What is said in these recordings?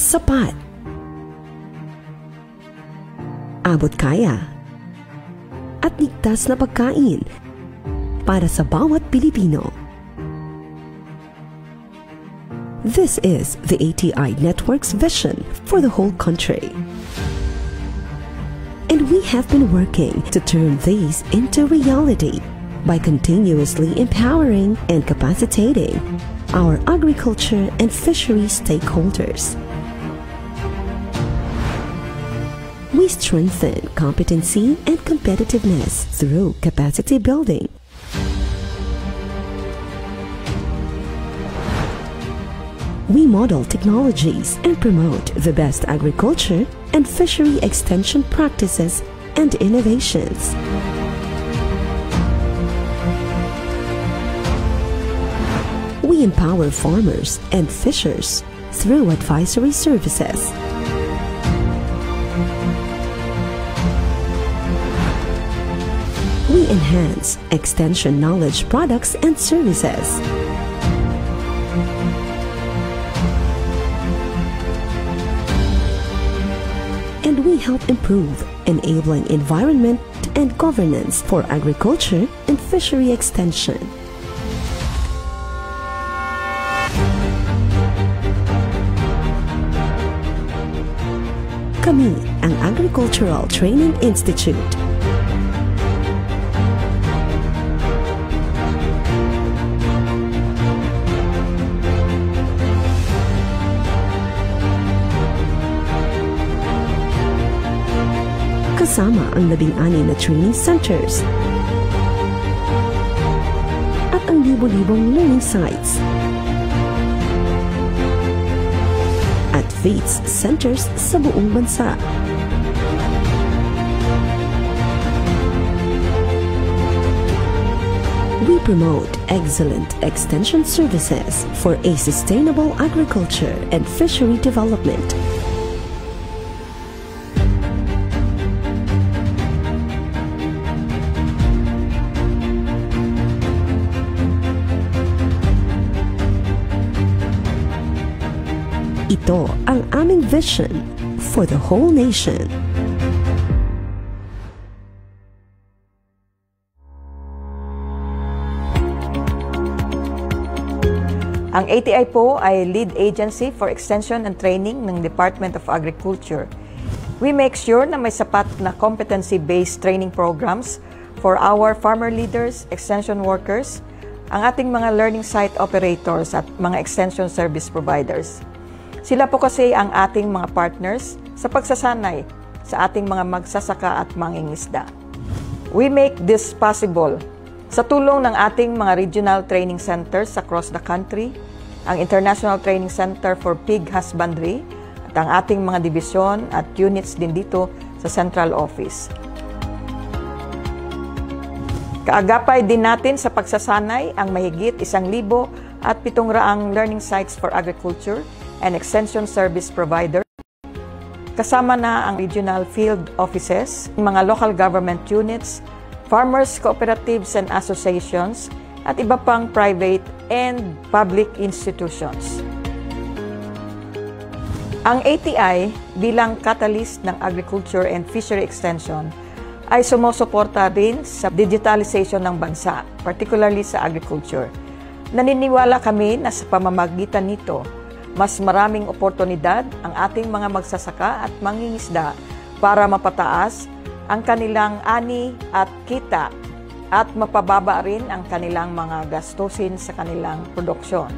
sapat, abot kaya, at ligtas na pagkain para sa bawat Pilipino. This is the ATI Network's vision for the whole country. And we have been working to turn these into reality by continuously empowering and capacitating our agriculture and fishery stakeholders. We strengthen competency and competitiveness through capacity building. We model technologies and promote the best agriculture and fishery extension practices and innovations. We empower farmers and fishers through advisory services. We enhance extension knowledge products and services. And we help improve enabling environment and governance for agriculture and fishery extension. Kami ang Agricultural Training Institute. Kasama ang 16 na training centers at ang libo-libong learning sites at FEEDS centers sa buong bansa. We promote excellent extension services for a sustainable agriculture and fishery development. Ito ang aming vision for the whole nation. Ang ATI po ay lead agency for extension and training ng Department of Agriculture. We make sure na may sapat na competency-based training programs for our farmer leaders, extension workers, ang ating mga learning site operators at mga extension service providers. Sila po kasi ang ating mga partners sa pagsasanay sa ating mga magsasaka at mangingisda. We make this possible sa tulong ng ating mga regional training centers across the country, ang International Training Center for Pig Husbandry, at ang ating mga dibisyon at units din dito sa Central Office. Kaagapay din natin sa pagsasanay ang mahigit 1,700 learning sites for agriculture and extension service provider. Kasama na ang regional field offices, mga local government units, farmers, cooperatives and associations, at iba pang private and public institutions. Ang ATI bilang catalyst ng agriculture and fishery extension ay sumusuporta rin sa digitalization ng bansa, particularly sa agriculture. Naniniwala kami na sa pamamagitan nito, mas maraming oportunidad ang ating mga magsasaka at mangingisda para mapataas ang kanilang ani at kita at mapababa rin ang kanilang mga gastusin sa kanilang produksyon.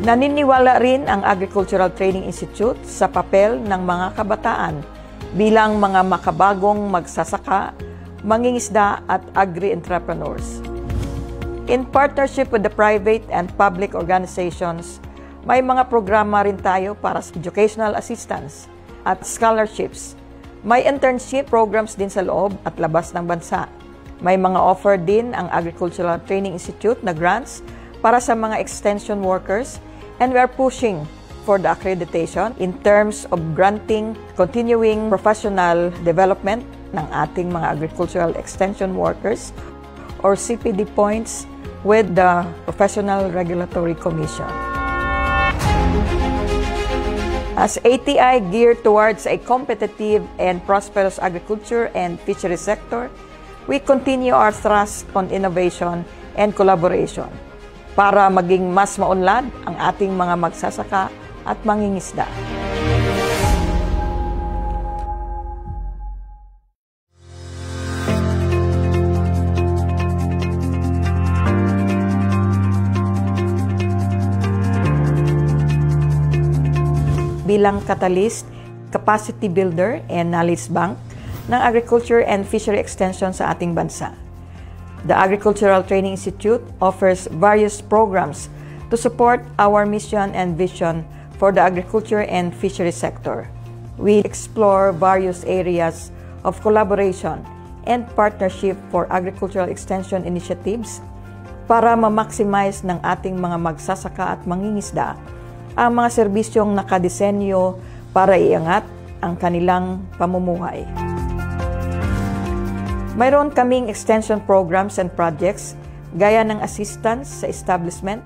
Naniniwala rin ang Agricultural Training Institute sa papel ng mga kabataan bilang mga makabagong magsasaka, mangingisda at agri-entrepreneurs. In partnership with the private and public organizations, may mga programa rin tayo para sa educational assistance at scholarships. May internship programs din sa loob at labas ng bansa. May mga offer din ang Agricultural Training Institute na grants para sa mga extension workers, and we are pushing for the accreditation in terms of granting continuing professional development ng ating mga agricultural extension workers or CPD points with the Professional Regulatory Commission. As ATI geared towards a competitive and prosperous agriculture and fisheries sector, we continue our thrust on innovation and collaboration para maging mas maunlad ang ating mga magsasaka at mangingisda. Bilang catalyst, capacity builder, and knowledge bank ng agriculture and fishery extension sa ating bansa. The Agricultural Training Institute offers various programs to support our mission and vision for the agriculture and fishery sector. We explore various areas of collaboration and partnership for agricultural extension initiatives para ma-maximize ng ating mga magsasaka at mangingisda ang mga serbisyong nakadesenyo para iangat ang kanilang pamumuhay. Mayroon kaming extension programs and projects gaya ng assistance sa establishment,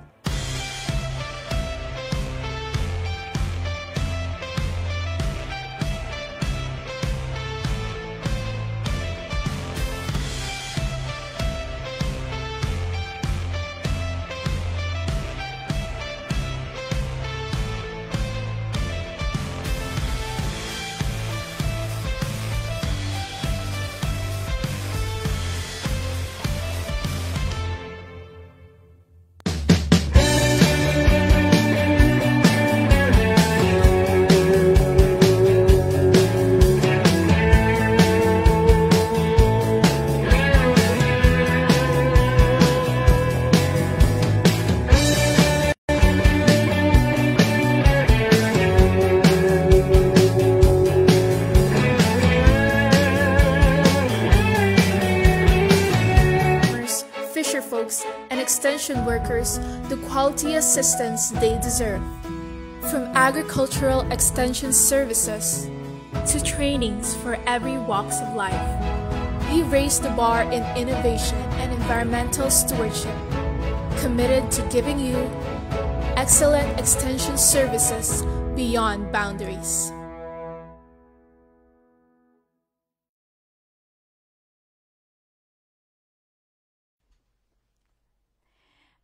and extension workers the quality assistance they deserve. From agricultural extension services to trainings for every walks of life, we raise the bar in innovation and environmental stewardship, committed to giving you excellent extension services beyond boundaries.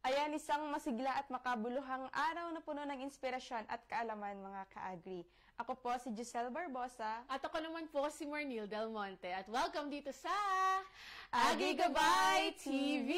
Ayan, isang masigla at makabuluhang araw na puno ng inspirasyon at kaalaman mga ka-agri. Ako po si Giselle Barbosa. At ako naman po si Marnil Del Monte. At welcome dito sa Agigabay TV!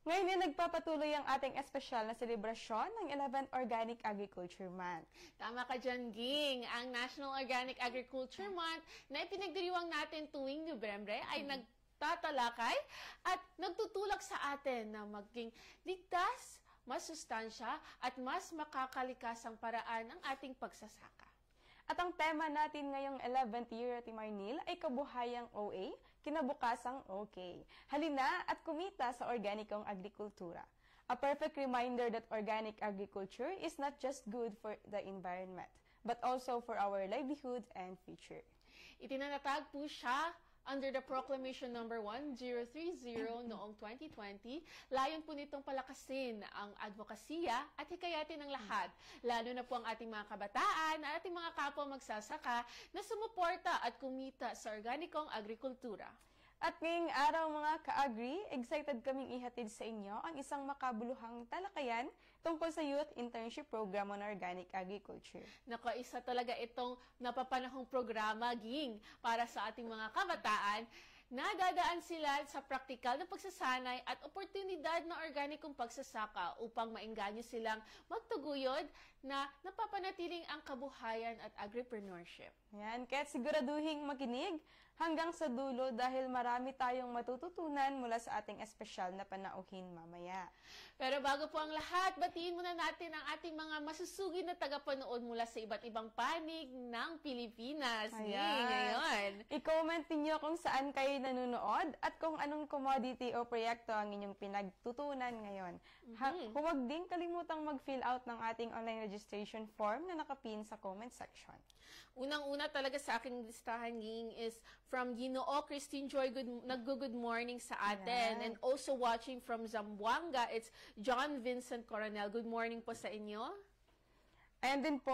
Ngayon ay nagpapatuloy ang ating espesyal na selebrasyon ng 11th Organic Agriculture Month. Tama ka dyan, Ging. Ang National Organic Agriculture Month na ipinagdiriwang natin tuwing Nobyembre ay nagtatalakay at nagtutulak sa atin na maging ligtas, mas sustansya at mas makakalikasang paraan ang ating pagsasaka. At ang tema natin ngayong 11th year at Marnil ay kabuhayang OA, kinabukasang OK. Halina at kumita sa organikong agrikultura. A perfect reminder that organic agriculture is not just good for the environment, but also for our livelihood and future. Itinatag po siya under the Proclamation number 1030 noong 2020, layon po nitong palakasin ang advokasya at hikayatin ng lahat, lalo na po ang ating mga kabataan at ating mga kapwa magsasaka na sumuporta at kumita sa organikong agrikultura. At ngayong araw mga ka-agri, excited kaming ihatid sa inyo ang isang makabuluhang talakayan tungkol sa Youth Internship Program on Organic Agriculture. Nako, isa talaga itong napapanahong programa, Ging, para sa ating mga kabataan. Nadadaan sila sa praktikal na pagsasanay at oportunidad na organikong pagsasaka upang maengganyo silang magtaguyod na napapanatiling ang kabuhayan at agripreneurship. Yan, kaya siguraduhin makinig hanggang sa dulo dahil marami tayong matututunan mula sa ating espesyal na panauhin mamaya. Pero bago po ang lahat, batiin muna natin ang ating mga masusugid na tagapanood mula sa iba't ibang panig ng Pilipinas. Ngayon. I-comment niyo kung saan kayo nanonood at kung anong commodity o proyekto ang inyong pinagtutunan ngayon. Huwag din kalimutang mag-fill out ng ating online registration form na nakapin sa comment section. Unang-una talaga sa aking listahan, Ging, is from Ginoo Christine Joy, nag-good morning sa atin. And also watching from Zamboanga, it's John Vincent Coronel. Good morning po sa inyo. Ayan din po,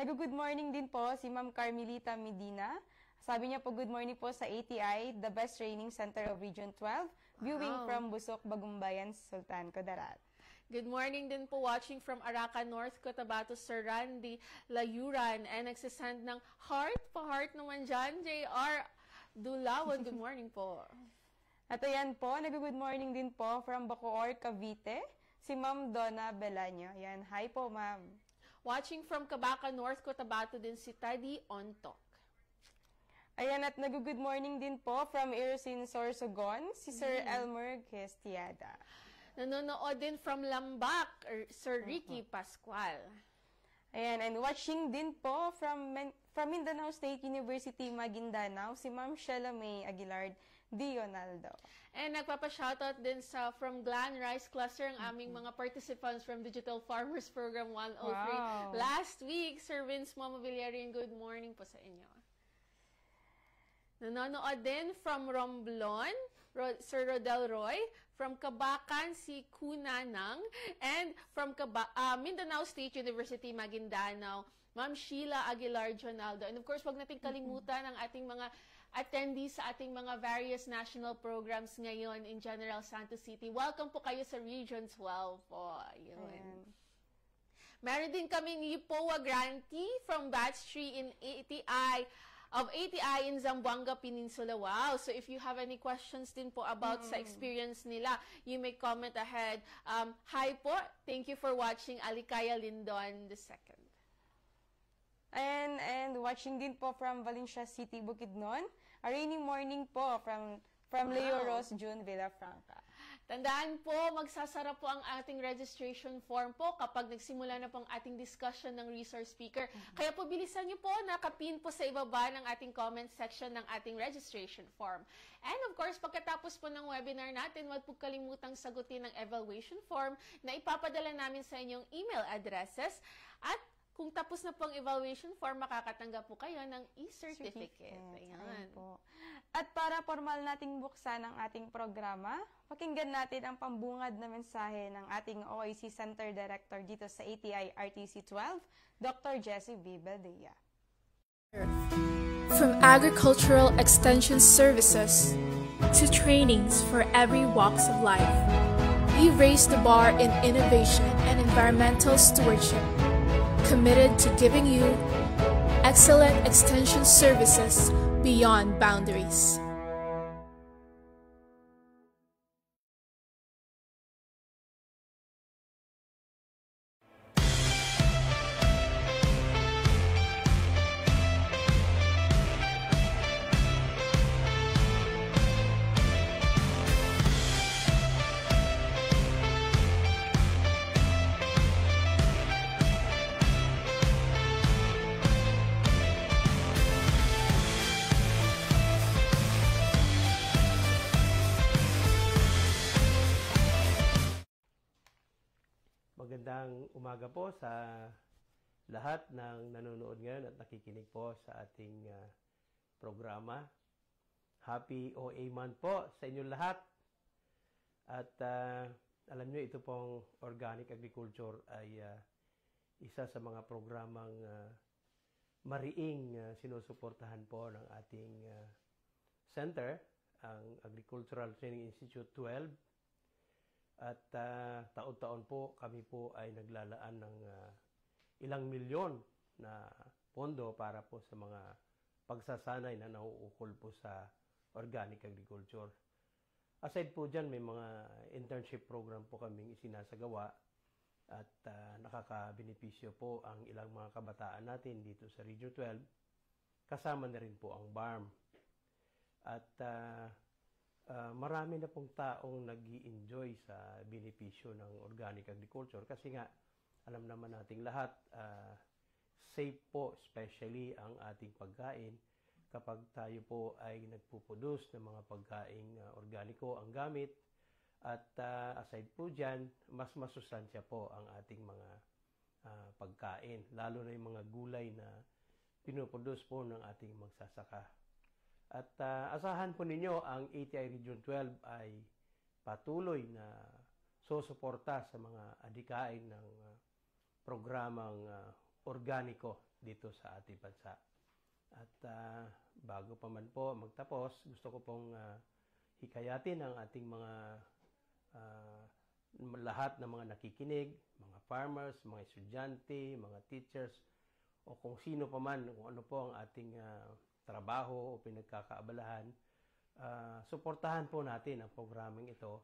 nag-good morning din po si Ma'am Carmelita Medina. Sabi niya po, good morning po sa ATI, the best training center of Region 12, viewing from Busok, Bagumbayan, Sultan Kudarat. Good morning din po, watching from Araca North, Cotabato, Sir Randy Layuran. And nagsasend ng heart, pa-heart naman dyan, JR Dulawan. Good morning po. At ayan po, nag-good morning din po from Bacoor, Cavite, si Ma'am Donna Belaño. Ayan, hi po ma'am. Watching from Cabaca North, Cotabato din si Teddy Ontok. Ayan, at nag-good morning din po from Irosin, Sorsogon, si Sir Elmer Questiada. Nanonood din from Lambak, Sir Ricky Pascual. Ayan, and watching din po from Mindanao State University, Maguindanao, si Ma'am Sheila May Aguilar Dionaldo. And nagpapa-shoutout din from Glan Rice Cluster ang aming mga participants from Digital Farmers Program 103. Wow. Last week, Sir Vince Mamavillarian, good morning po sa inyo. Nanonood din from Romblon, Sir Rodel Roy, from Kabakan, si Kunanang, and from Mindanao State University, Maguindanao, Ma'am Sheila Aguilar Jonaldo. And of course, wag nating kalimutan ang ating mga attendees sa ating mga various national programs ngayon in General Santos City. Welcome po kayo sa Region 12 po. Yun. Meron din kami ni Poa Granty from Batch 3 in ATI in Zamboanga Peninsula. Wow! So if you have any questions din po about sa experience nila, you may comment ahead. Hi po! Thank you for watching Alikaya Lindon II. And watching din po from Valencia City, Bukidnon. A rainy morning po from Leo Ros June Villafranca. Tandaan po, magsasara po ang ating registration form po kapag nagsimula na po ang ating discussion ng resource speaker. Kaya po bilisan niyo po, nakapin po sa ibaba ng ating comment section ng ating registration form. And of course, pagkatapos po ng webinar natin, huwag po kalimutang sagutin ang evaluation form na ipapadala namin sa inyong email addresses. At kung tapos na po ang evaluation form, makakatanggap po kayo ng e-certificate. Ayan po. At para formal nating buksan ang ating programa, pakinggan natin ang pambungad na mensahe ng ating OIC Center Director dito sa ATI RTC 12, Dr. Jessie B. Baldea. From agricultural extension services to trainings for every walks of life, we raise the bar in innovation and environmental stewardship, committed to giving you excellent extension services beyond boundaries. Magandang umaga po sa lahat ng nanonood ngayon at nakikinig po sa ating programa. Happy OA Month po sa inyong lahat. At alam nyo, ito pong organic agriculture ay isa sa mga programang mariing sinusuportahan po ng ating center, ang Agricultural Training Institute 12. At taon-taon po kami po ay naglalaan ng ilang milyon na pondo para po sa mga pagsasanay na nauukol po sa organic agriculture. Aside po dyan, may mga internship program po kaming isinasagawa at nakakabenepisyo po ang ilang mga kabataan natin dito sa Region 12. Kasama na rin po ang BARM. At marami na pong taong nag-i-enjoy sa benepisyo ng organic agriculture kasi nga alam naman nating lahat safe po, especially ang ating pagkain kapag tayo po ay nagpuproduce ng mga pagkaing organiko ang gamit at aside po dyan, mas masustansya po ang ating mga pagkain, lalo na yung mga gulay na pinuproduce po ng ating magsasaka. At asahan po ninyo ang ATI Region 12 ay patuloy na susuporta sa mga adhikain ng programang organiko dito sa ating bansa. At bago pa man po magtapos, gusto ko pong hikayatin ang ating mga lahat ng mga nakikinig, mga farmers, mga estudyante, mga teachers, o kung sino pa man, kung ano po ang ating trabaho o pinagkakaabalahan, suportahan po natin ang programming ito.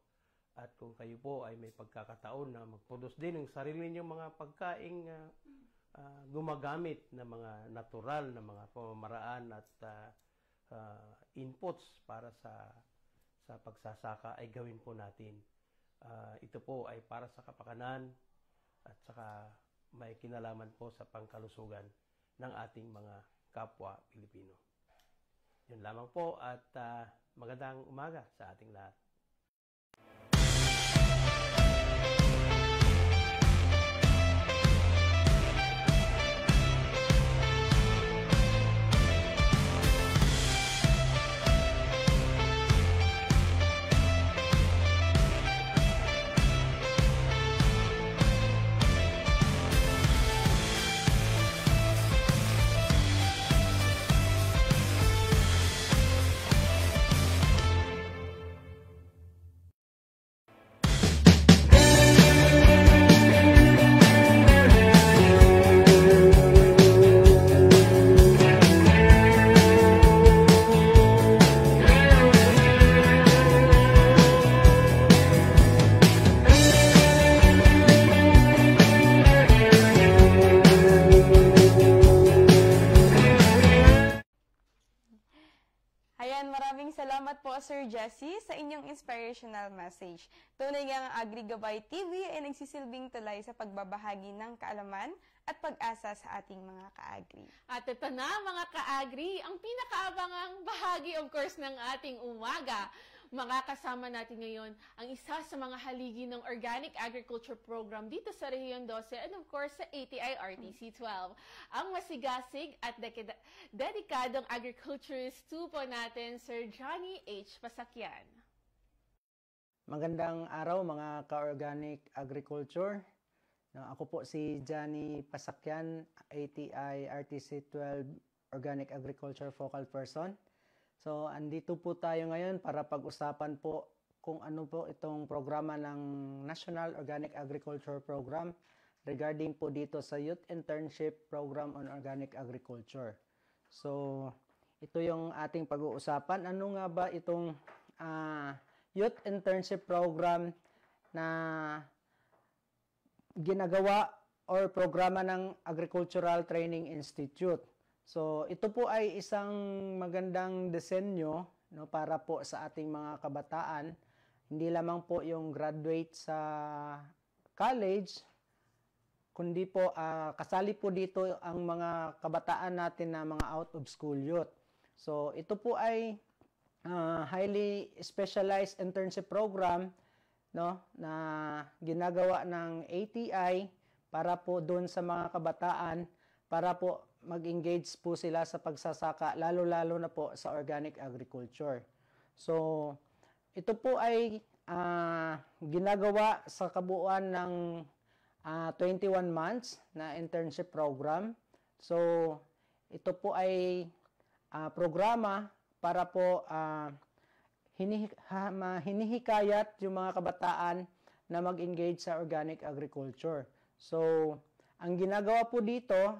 At kung kayo po ay may pagkakataon na mag-produce din ng sarili ninyong mga pagkaing gumagamit na mga natural na mga pamamaraan at inputs para sa pagsasaka, ay gawin po natin. Ito po ay para sa kapakanan at saka may kinalaman po sa pangkalusugan ng ating mga kapwa Pilipino. Yun lamang po at magandang umaga sa ating lahat. Maraming salamat po, Sir Jesse, sa inyong inspirational message. Tunay nga ang AgriGabay TV ay nagsisilbing tulay sa pagbabahagi ng kaalaman at pag-asa sa ating mga ka-agri. At ito na mga ka-agri, ang pinakaabangang bahagi of course ng ating umaga. Makakasama natin ngayon ang isa sa mga haligi ng Organic Agriculture Program dito sa Rehiyon 12 and of course sa ATI RTC 12. Ang masigasig at dedikadong agriculturist 2 po natin, Sir Johnny H. Pasakyan. Magandang araw mga ka-Organic Agriculture. Ako po si Johnny Pasakyan, ATI RTC 12 Organic Agriculture Focal Person. So, andito po tayo ngayon para pag-usapan po kung ano po itong programa ng National Organic Agriculture Program regarding po dito sa Youth Internship Program on Organic Agriculture. So, ito yung ating pag-uusapan. Ano nga ba itong Youth Internship Program na ginagawa or programa ng Agricultural Training Institute? So, ito po ay isang magandang disenyo, no, para po sa ating mga kabataan. Hindi lamang po yung graduate sa college, kundi po kasali po dito ang mga kabataan natin na mga out of school youth. So, ito po ay highly specialized internship program, no, na ginagawa ng ATI para po doon sa mga kabataan para po mag-engage po sila sa pagsasaka, lalo-lalo na po sa organic agriculture. So, ito po ay ginagawa sa kabuuan ng 21 months na internship program. So, ito po ay programa para po hinihikayat yung mga kabataan na mag-engage sa organic agriculture. So, ang ginagawa po dito,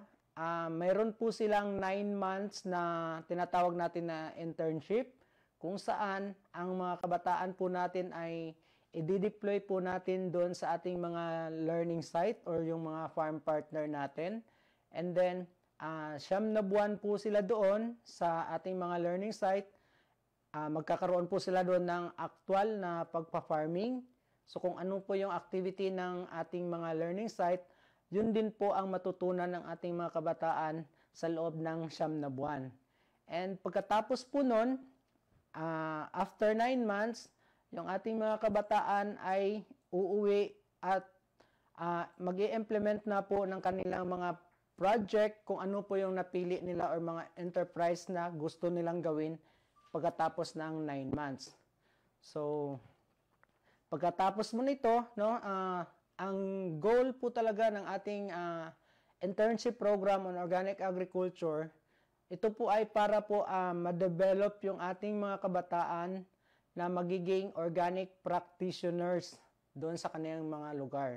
mayroon po silang 9 months na tinatawag natin na internship kung saan ang mga kabataan po natin ay i-deploy po natin doon sa ating mga learning site or yung mga farm partner natin. And then, 9 na buwan po sila doon sa ating mga learning site. Magkakaroon po sila doon ng actual na pagpa-farming. So, kung ano po yung activity ng ating mga learning site, yun din po ang matutunan ng ating mga kabataan sa loob ng 9 na buwan. And pagkatapos po nun, after 9 months, yung ating mga kabataan ay uuwi at mag-i-implement na po ng kanilang mga project kung ano po yung napili nila or mga enterprise na gusto nilang gawin pagkatapos ng 9 months. So, pagkatapos mo nito, no, ang goal po talaga ng ating internship program on organic agriculture, ito po ay para po ma-develop yung ating mga kabataan na magiging organic practitioners doon sa kanilang mga lugar.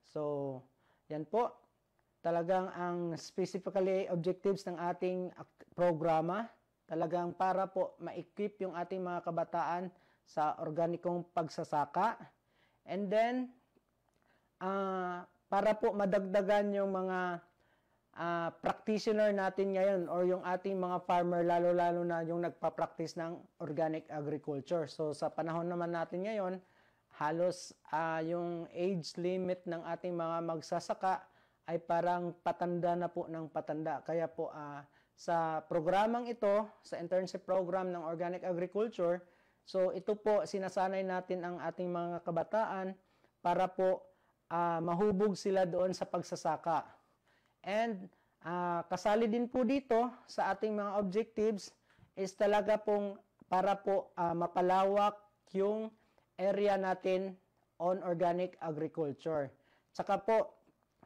So, yan po. Talagang ang specifically objectives ng ating programa, talagang para po ma-equip yung ating mga kabataan sa organikong pagsasaka. And then, para po madagdagan yung mga practitioner natin ngayon or yung ating mga farmer, lalo-lalo na yung nagpa-practice ng organic agriculture. So, sa panahon naman natin ngayon, halos yung age limit ng ating mga magsasaka ay parang patanda na po ng patanda. Kaya po sa programang ito, sa internship program ng organic agriculture, so ito po sinasanay natin ang ating mga kabataan para po mahubog sila doon sa pagsasaka. And kasali din po dito sa ating mga objectives is talaga pong para po mapalawak yung area natin on organic agriculture. Tsaka po,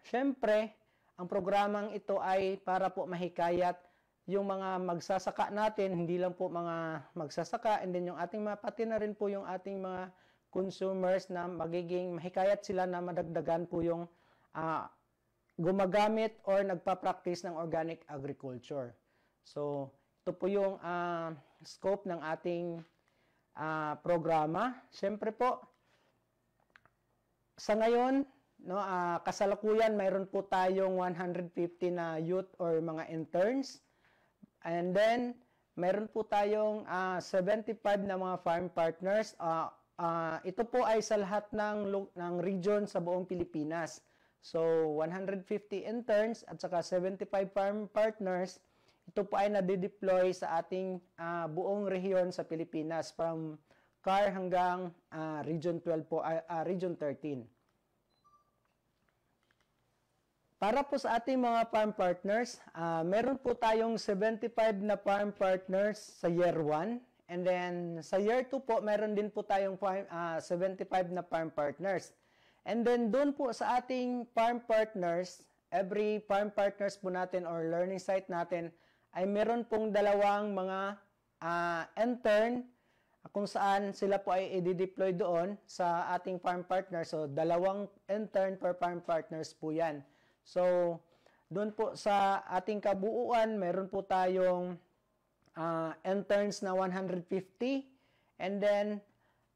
syempre, ang programang ito ay para po mahikayat yung mga magsasaka natin, hindi lang po mga magsasaka, and then yung ating mga, pati na rin po yung ating mga consumers na magiging mahikayat sila na madagdagan po yung gumagamit or nagpa-practice ng organic agriculture. So, ito po yung scope ng ating programa. Siyempre po, sa ngayon, no, kasalukuyan, mayroon po tayong 150 na youth or mga interns. And then, mayroon po tayong 75 na mga farm partners. Ito po ay sa lahat ng region sa buong Pilipinas. So, 150 interns at saka 75 farm partners, ito po ay nade-deploy sa ating buong rehiyon sa Pilipinas from CAR hanggang Region 12 po, Region 13. Para po sa ating mga farm partners, meron po tayong 75 na farm partners sa year 1. And then sa year 2 po, meron din po tayong 75 na farm partners. And then doon po sa ating farm partners, every farm partners po natin or learning site natin, ay meron pong dalawang mga intern kung saan sila po ay i-deploy doon sa ating farm partners. So, dalawang intern per farm partners po yan. So, doon po sa ating kabuuan, meron po tayong interns na 150. And then,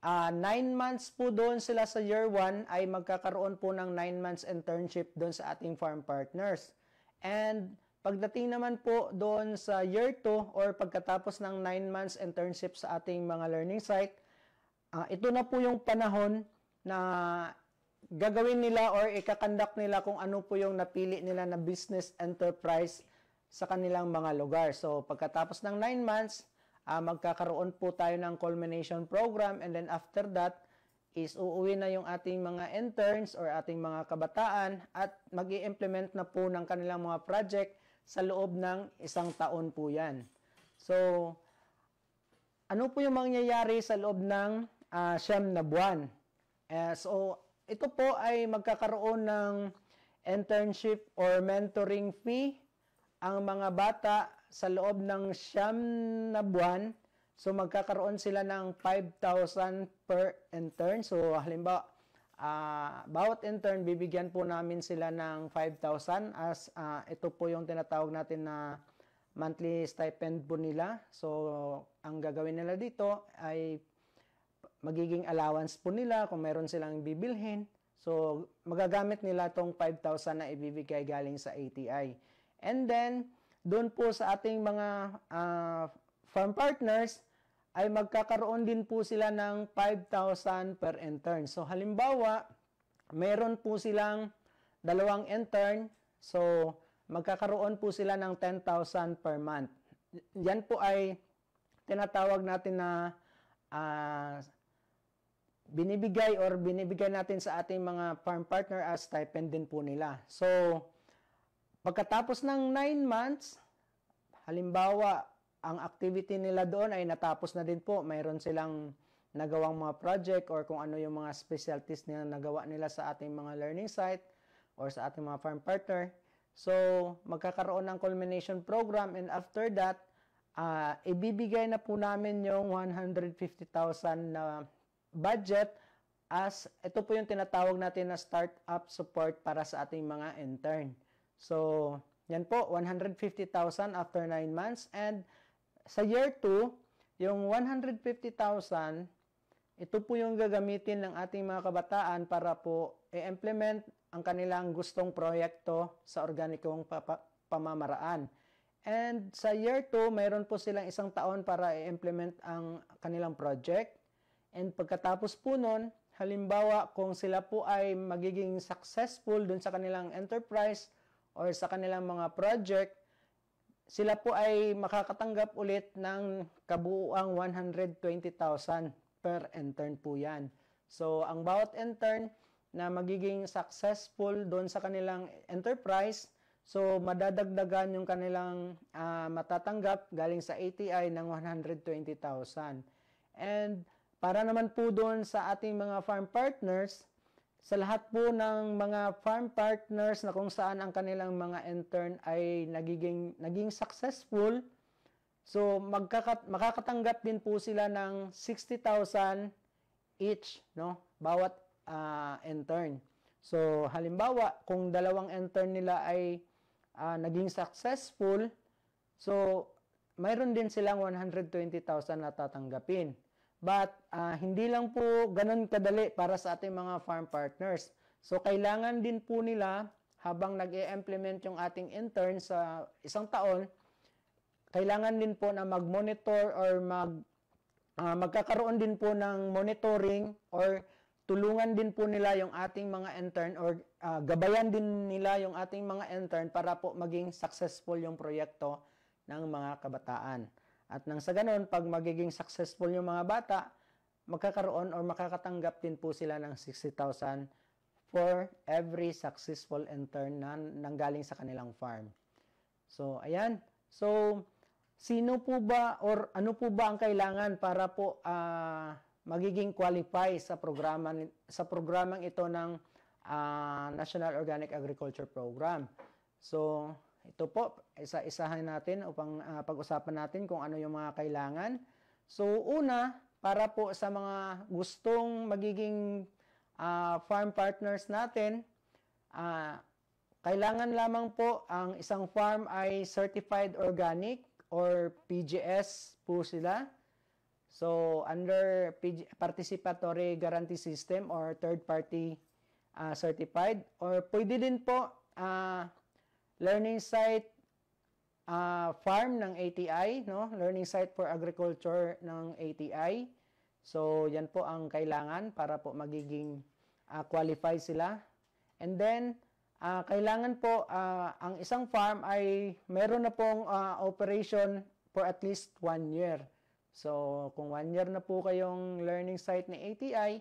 9 months po doon sila sa year 1 ay magkakaroon po ng 9 months internship doon sa ating farm partners. And pagdating naman po doon sa year 2 or pagkatapos ng 9 months internship sa ating mga learning site, ito na po yung panahon na gagawin nila or ikakandak nila kung ano po yung napili nila na business enterprise sa kanilang mga lugar. So pagkatapos ng 9 months, magkakaroon po tayo ng culmination program, and then after that is uuwi na yung ating mga interns or ating mga kabataan at mag-i-implement na po ng kanilang mga project sa loob ng 1 taon po yan. So, ano po yung mangyayari sa loob ng 9 na buwan? So, ito po ay magkakaroon ng internship or mentoring fee ang mga bata sa loob ng 9 na buwan. So, magkakaroon sila ng 5,000 per intern. So, halimbawa, bawat intern, bibigyan po namin sila ng 5,000 as ito po yung tinatawag natin na monthly stipend po nila. So, ang gagawin nila dito ay magiging allowance po nila kung meron silang bibilhin. So, magagamit nila itong 5,000 na ibibigay galing sa ATI. And then, doon po sa ating mga farm partners, ay magkakaroon din po sila ng 5,000 per intern. So, halimbawa, meron po silang 2 intern. So, magkakaroon po sila ng 10,000 per month. Yan po ay tinatawag natin na binibigay natin sa ating mga farm partner as stipend din po nila. So, pagkatapos ng 9 months, halimbawa, ang activity nila doon ay natapos na din po. Mayroon silang nagawang mga project or kung ano yung mga specialties na nagawa nila sa ating mga learning site or sa ating mga farm partner. So, magkakaroon ng culmination program, and after that, ibibigay na po namin yung 150,000 na budget as ito po yung tinatawag natin na startup support para sa ating mga intern. So, yan po, 150,000 after 9 months. And sa year 2, yung 150,000, ito po yung gagamitin ng ating mga kabataan para po i-implement ang kanilang gustong proyekto sa organikong pamamaraan. And sa year 2, mayroon po silang 1 taon para i-implement ang kanilang project. And pagkatapos po nun, halimbawa kung sila po ay magiging successful dun sa kanilang enterprise or sa kanilang mga project, sila po ay makakatanggap ulit ng kabuuang 120,000 per intern po yan. So, ang bawat intern na magiging successful doon sa kanilang enterprise, so madadagdagan yung kanilang matatanggap galing sa ATI ng 120,000. And para naman po doon sa ating mga farm partners, sa lahat po ng mga farm partners na kung saan ang kanilang mga intern ay naging successful, so makakatanggap din po sila ng 60,000 each, no? Bawat intern. So halimbawa, kung 2 intern nila ay naging successful, so mayroon din silang 120,000 na tatanggapin. But hindi lang po ganun kadali para sa ating mga farm partners. So kailangan din po nila habang nag-i-implement yung ating intern sa 1 taon, kailangan din po na mag-monitor or magkakaroon din po ng monitoring or tulungan din po nila yung ating mga intern or gabayan din nila yung ating mga intern para po maging successful yung proyekto ng mga kabataan. At nang sa ganun, pag magiging successful yung mga bata, magkakaroon or makakatanggap din po sila ng 60,000 for every successful intern na nanggaling sa kanilang farm. So, ayan. So, sino po ba or ano po ba ang kailangan para po magiging qualify sa programang ito ng National Organic Agriculture Program? So, ito po, isa-isahan natin upang pag-usapan natin kung ano yung mga kailangan. So, una, para po sa mga gustong magiging farm partners natin, kailangan lamang po ang isang farm ay Certified Organic or PGS po sila. So, under Participatory Guarantee System or third party certified. Or pwede din po learning site farm ng ATI, no? Learning site for agriculture ng ATI. So, yan po ang kailangan para po magiging qualify sila. And then, kailangan po ang isang farm ay meron na pong operation for at least 1 year. So, kung 1 year na po kayong learning site ni ATI,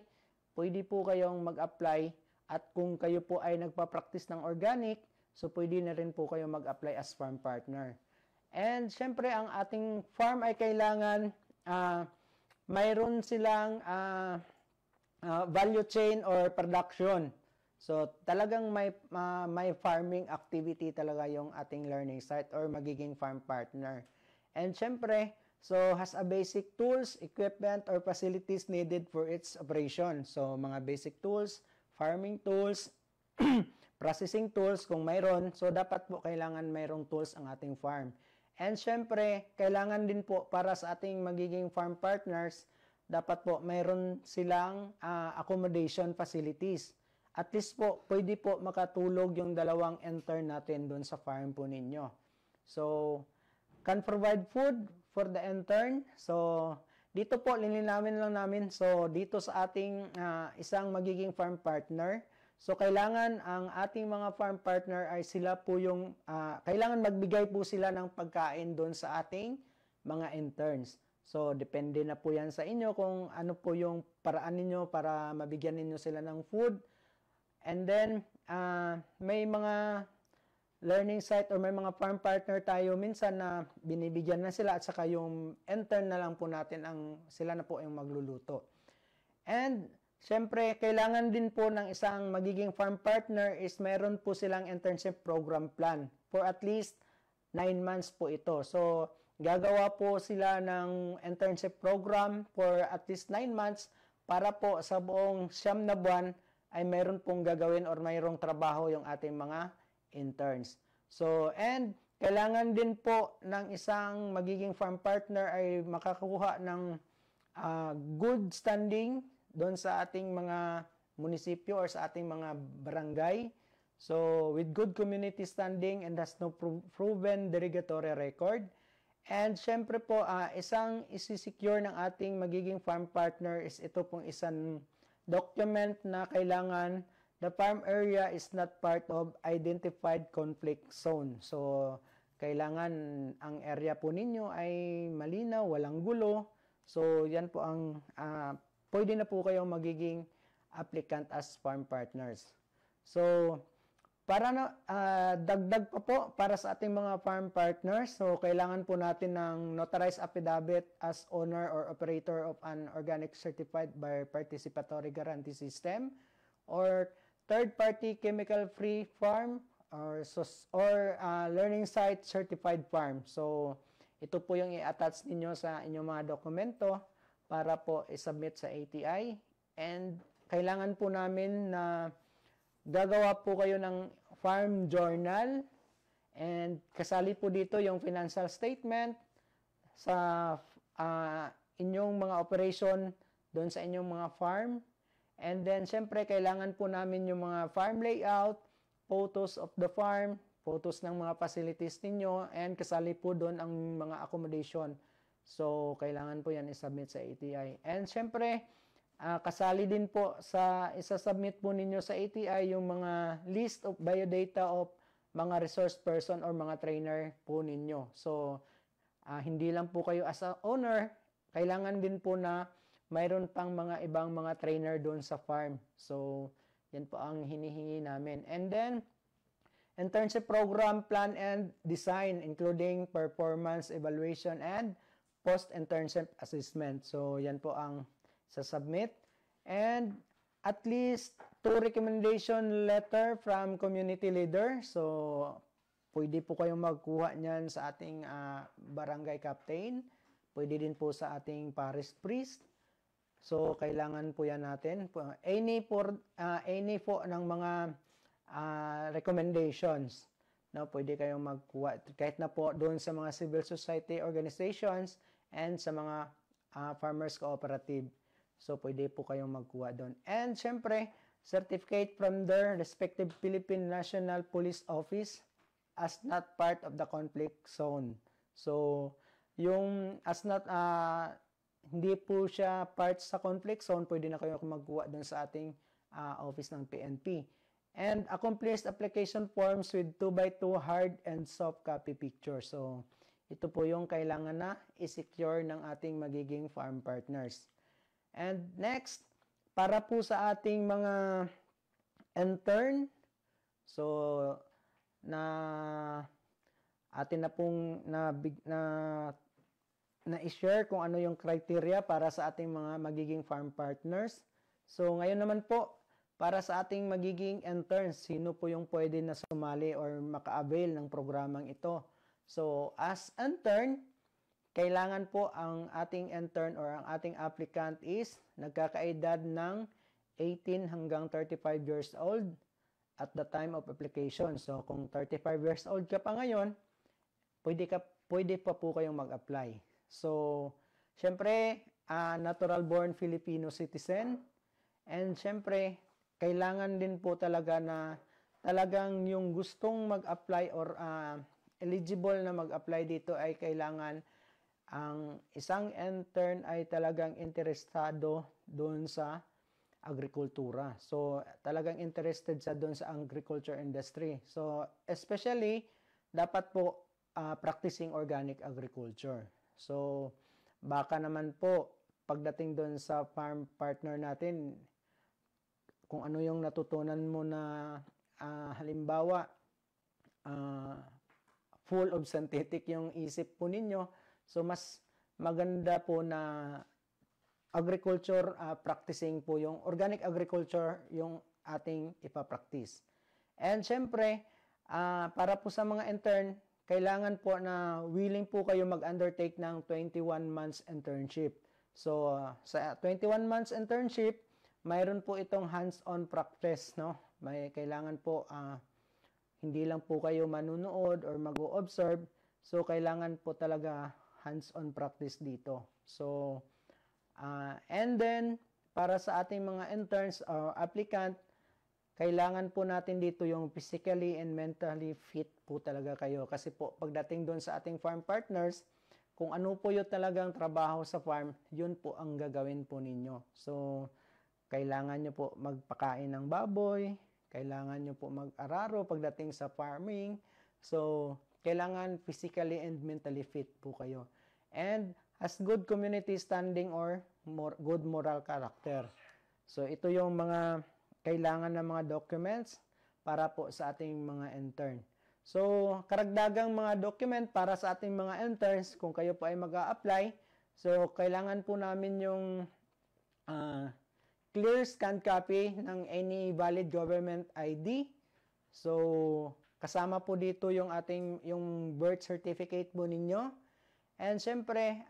pwede po kayong mag-apply. At kung kayo po ay nagpa-practice ng organic, so pwede na rin po kayo mag-apply as farm partner. And syempre, ang ating farm ay kailangan mayroon silang value chain or production. So talagang may farming activity talaga yung ating learning site or magiging farm partner. And syempre, so has a basic tools, equipment, or facilities needed for its operation. So mga basic tools, farming tools, processing tools kung mayroon. So dapat po kailangan mayroong tools ang ating farm. And syempre, kailangan din po para sa ating magiging farm partners, dapat po mayroon silang accommodation facilities. At least po, pwede po makatulog yung 2 intern natin doon sa farm po ninyo. So, can provide food for the intern. So, dito po, lilinawin lang namin. So, dito sa ating isang magiging farm partner, so, kailangan ang ating mga farm partner ay sila po yung, kailangan magbigay po sila ng pagkain doon sa ating mga interns. So, depende na po yan sa inyo kung ano po yung paraan ninyo para mabigyan ninyo sila ng food. And then, may mga learning site or may mga farm partner tayo minsan na binibigyan na sila at saka yung intern na lang po natin, sila na po yung magluluto. And Siyempre, kailangan din po ng isang magiging farm partner is meron po silang internship program plan for at least 9 months po ito. So, gagawa po sila ng internship program for at least 9 months para po sa buong 9 na buwan ay meron pong gagawin or mayroong trabaho yung ating mga interns. So, and kailangan din po ng isang magiging farm partner ay makakuha ng good standing doon sa ating mga munisipyo or sa ating mga barangay. So, with good community standing and has no proven derogatory record. And syempre po, isang isi-secure ng ating magiging farm partner is ito pong isang document na kailangan the farm area is not part of identified conflict zone. So, kailangan ang area po ninyo ay malinaw, walang gulo. So, yan po ang pwede na po kayong magiging applicant as farm partners. So, para na dagdag pa po para sa ating mga farm partners, so kailangan po natin ng notarized affidavit as owner or operator of an organic certified by participatory guarantee system or third-party chemical-free farm or learning site certified farm. So, ito po yung i-attach ninyo sa inyong mga dokumento para po i-submit sa ATI. And kailangan po namin na gagawa po kayo ng farm journal and kasali po dito yung financial statement sa inyong mga operation doon sa inyong mga farm. And then, syempre, kailangan po namin yung mga farm layout, photos of the farm, photos ng mga facilities ninyo, and kasali po doon ang mga accommodation. So, kailangan po yan i-submit sa ATI. And syempre, kasali din po sa isa-submit po ninyo sa ATI yung mga list of biodata of mga resource person or mga trainer po ninyo. So, hindi lang po kayo as a owner, kailangan din po na mayroon pang mga ibang mga trainer doon sa farm. So, yan po ang hinihingi namin. And then, internship program plan and design including performance evaluation and post-internship assessment. So, yan po ang sa-submit. And at least 2 recommendation letter from community leader. So, pwede po kayong magkuha niyan sa ating barangay captain. Pwede din po sa ating parish priest. So, kailangan po yan natin. Any po ng mga recommendations. No, pwede kayong magkuha. Kahit na po doon sa mga civil society organizations and sa mga farmers cooperative. So, pwede po kayong magkuha doon. And, syempre, certificate from their respective Philippine National Police Office as not part of the conflict zone. So, yung as not, hindi po siya part sa conflict zone, pwede na kayo magkuha doon sa ating office ng PNP. And accomplished application forms with 2x2 hard and soft copy picture. So, ito po yung kailangan na i-secure ng ating magiging farm partners. And next, para po sa ating mga intern, so, atin na pong na-share kung ano yung criteria para sa ating mga magiging farm partners. So, ngayon naman po, para sa ating magiging interns, sino po yung pwede na sumali or maka-avail ng programang ito? So, as intern, kailangan po ang ating intern or ang ating applicant is nagkakaedad ng 18 hanggang 35 years old at the time of application. So, kung 35 years old ka pa ngayon, pwede pa po kayong mag-apply. So, syempre, natural born Filipino citizen. And syempre, kailangan din po talaga na talagang yung gustong mag-apply or eligible na mag-apply dito ay kailangan ang isang intern ay talagang interesado doon sa agrikultura. So, talagang interested sa doon sa agriculture industry. So, especially, dapat po practicing organic agriculture. So, baka naman po, pagdating doon sa farm partner natin, kung ano yung natutunan mo na halimbawa, full of synthetic yung isip po ninyo, so mas maganda po na agriculture practicing po, yung organic agriculture yung ating ipapractice. And syempre, para po sa mga intern, kailangan po na willing po kayo mag-undertake ng 21 months internship. So, sa 21 months internship, mayroon po itong hands-on practice, no? May kailangan po, hindi lang po kayo manunood or mag-o-observe. So, kailangan po talaga hands-on practice dito. So, and then, para sa ating mga interns or applicant, kailangan po natin dito yung physically and mentally fit po talaga kayo. Kasi po, pagdating doon sa ating farm partners, kung ano po yung talagang trabaho sa farm, yun po ang gagawin po ninyo. So, kailangan nyo po magpakain ng baboy, kailangan nyo po mag-araro pagdating sa farming. So, kailangan physically and mentally fit po kayo. And has good community standing or good moral character. So, ito yung mga kailangan ng mga documents para po sa ating mga intern. So, karagdagang mga document para sa ating mga interns, kung kayo po ay mag-a-apply, so, kailangan po namin yung clear scanned copy ng any valid government ID. So, kasama po dito yung yung birth certificate po ninyo. And syempre,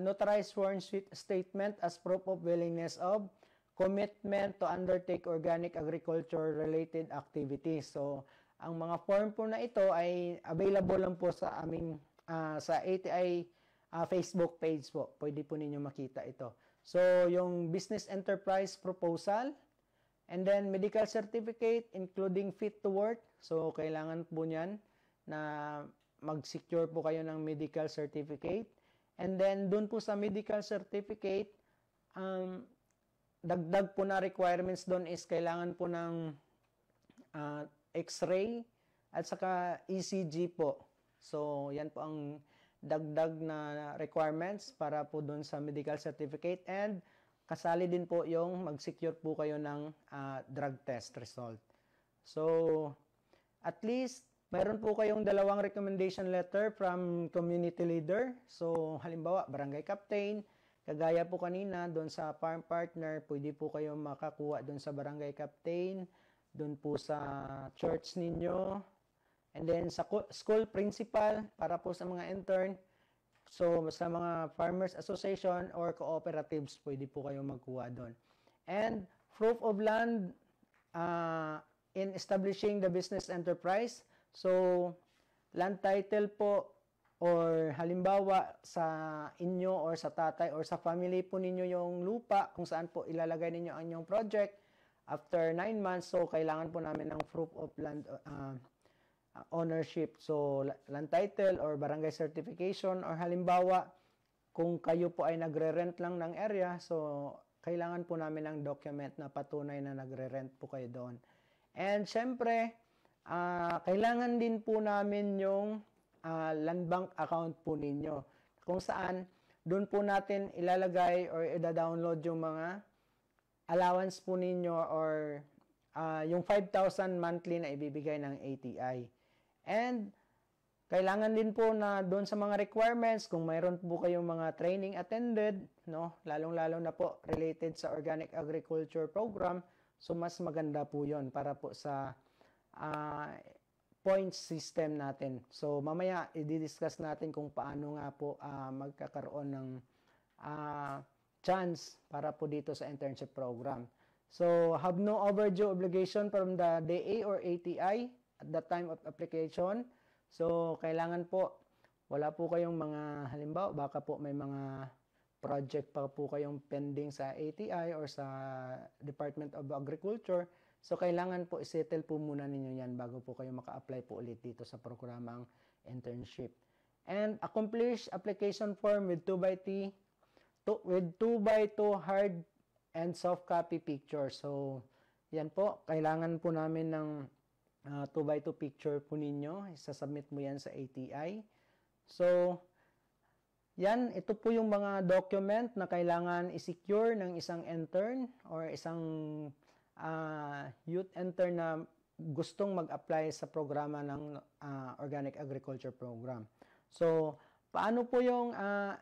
notarized sworn statement as proof of willingness of commitment to undertake organic agriculture related activities. So, ang mga form po na ito ay available lang po sa aming sa ATI Facebook page po. Pwede po ninyo makita ito. So, yung business enterprise proposal, and then medical certificate including fit to work. So, kailangan po niyan na mag-secure po kayo ng medical certificate. And then, dun po sa medical certificate, dagdag po na requirements doon is kailangan po ng X-ray at saka ECG po. So, yan po ang dagdag na requirements para po doon sa medical certificate, and kasali din po yung mag-secure po kayo ng drug test result. So, at least, mayroon po kayong 2 recommendation letter from community leader. So, halimbawa, barangay captain. Kagaya po kanina, doon sa farm partner, pwede po kayo makakuha doon sa barangay captain, doon po sa church ninyo, and then sa school principal, para po sa mga intern. So, sa mga farmers association or cooperatives, pwede po kayo magkuha doon. And proof of land in establishing the business enterprise. So, land title po, or halimbawa sa inyo or sa tatay or sa family po ninyo yung lupa kung saan po ilalagay ninyo ang inyong project after 9 months. So, kailangan po namin ng proof of land ownership. So, land title or barangay certification, or halimbawa kung kayo po ay nagre-rent lang ng area, so kailangan po namin ng document na patunay na nagre-rent po kayo doon. And syempre, kailangan din po namin yung land bank account po ninyo, kung saan doon po natin ilalagay or i-download yung mga allowance po ninyo or yung 5,000 monthly na ibibigay ng ATI. And kailangan din po na doon sa mga requirements, kung mayroon po kayong mga training attended, no, lalong-lalo na po related sa organic agriculture program, so mas maganda po yon para po sa points system natin. So, mamaya, i-discuss natin kung paano nga po magkakaroon ng chance para po dito sa internship program. So, have no overdue obligation from the DA or ATI at the time of application. So, kailangan po, wala po kayong mga, halimbawa, baka po may mga project pa po kayong pending sa ATI or sa Department of Agriculture. So, kailangan po isettle po muna ninyo yan bago po kayo maka-apply po ulit dito sa programang internship. And accomplish application form with 2x2 hard and soft copy picture. So, yan po. Kailangan po namin ng 2x2 picture po ninyo. Isasubmit mo yan sa ATI. So, yan. Ito po yung mga document na kailangan i-secure ng isang intern or isang youth intern na gustong mag-apply sa programa ng Organic Agriculture Program. So, paano po yung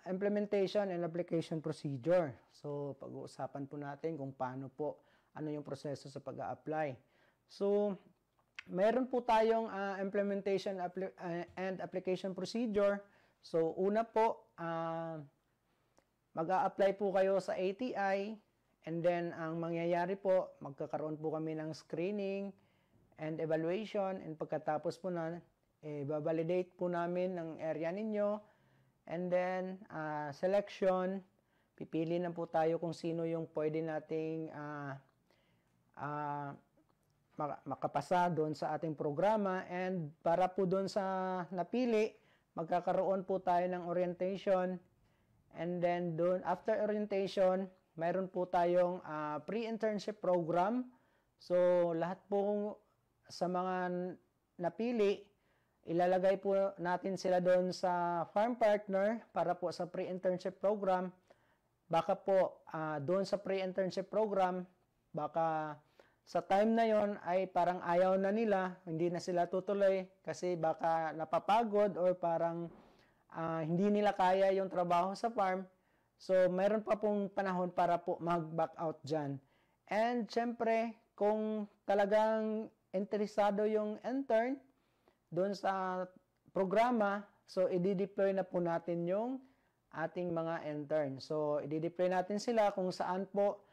implementation and application procedure? So, pag-uusapan po natin kung paano po, ano yung proseso sa pag-a-apply. So, meron po tayong implementation and application procedure. So, una po, mag-a-apply po kayo sa ATI, and then ang mangyayari po, magkakaroon po kami ng screening and evaluation, and pagkatapos po na, babalidate po namin ng area ninyo, and then selection, pipili na po tayo kung sino yung pwede nating makapasa doon sa ating programa, and para po doon sa napili, magkakaroon po tayo ng orientation, and then doon after orientation, mayroon po tayong pre-internship program. So lahat po sa mga napili, ilalagay po natin sila doon sa farm partner para po sa pre-internship program. Baka po doon sa pre-internship program, baka sa time na yon ay parang ayaw na nila, hindi na sila tutuloy kasi baka napapagod or parang hindi nila kaya yung trabaho sa farm. So, mayroon pa pong panahon para po mag-back out dyan. And, syempre, kung talagang interesado yung intern doon sa programa, so, i-deploy na po natin yung ating mga intern. So, i-deploy natin sila kung saan po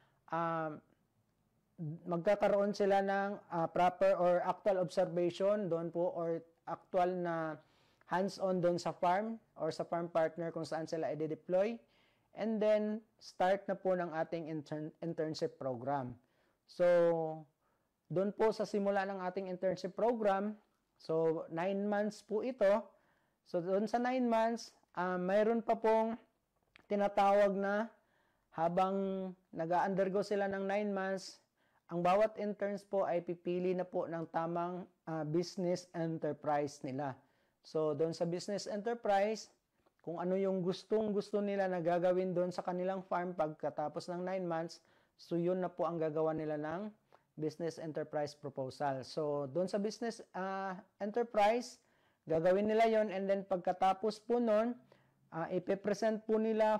magkakaroon sila ng proper or actual observation doon po or actual na hands-on doon sa farm or sa farm partner kung saan sila i-deploy. And then, start na po ng ating internship program. So, doon po sa simula ng ating internship program, so 9 months po ito. So, doon sa 9 months, mayroon pa pong tinatawag na habang nag-undergo sila ng 9 months, ang bawat interns po ay pipili na po ng tamang business enterprise nila. So, doon sa business enterprise, kung ano yung gusto nila na gagawin doon sa kanilang farm pagkatapos ng 9 months, so yun na po ang gagawa nila ng business enterprise proposal. So, doon sa business enterprise, gagawin nila yon, and then pagkatapos po nun, ipipresent po nila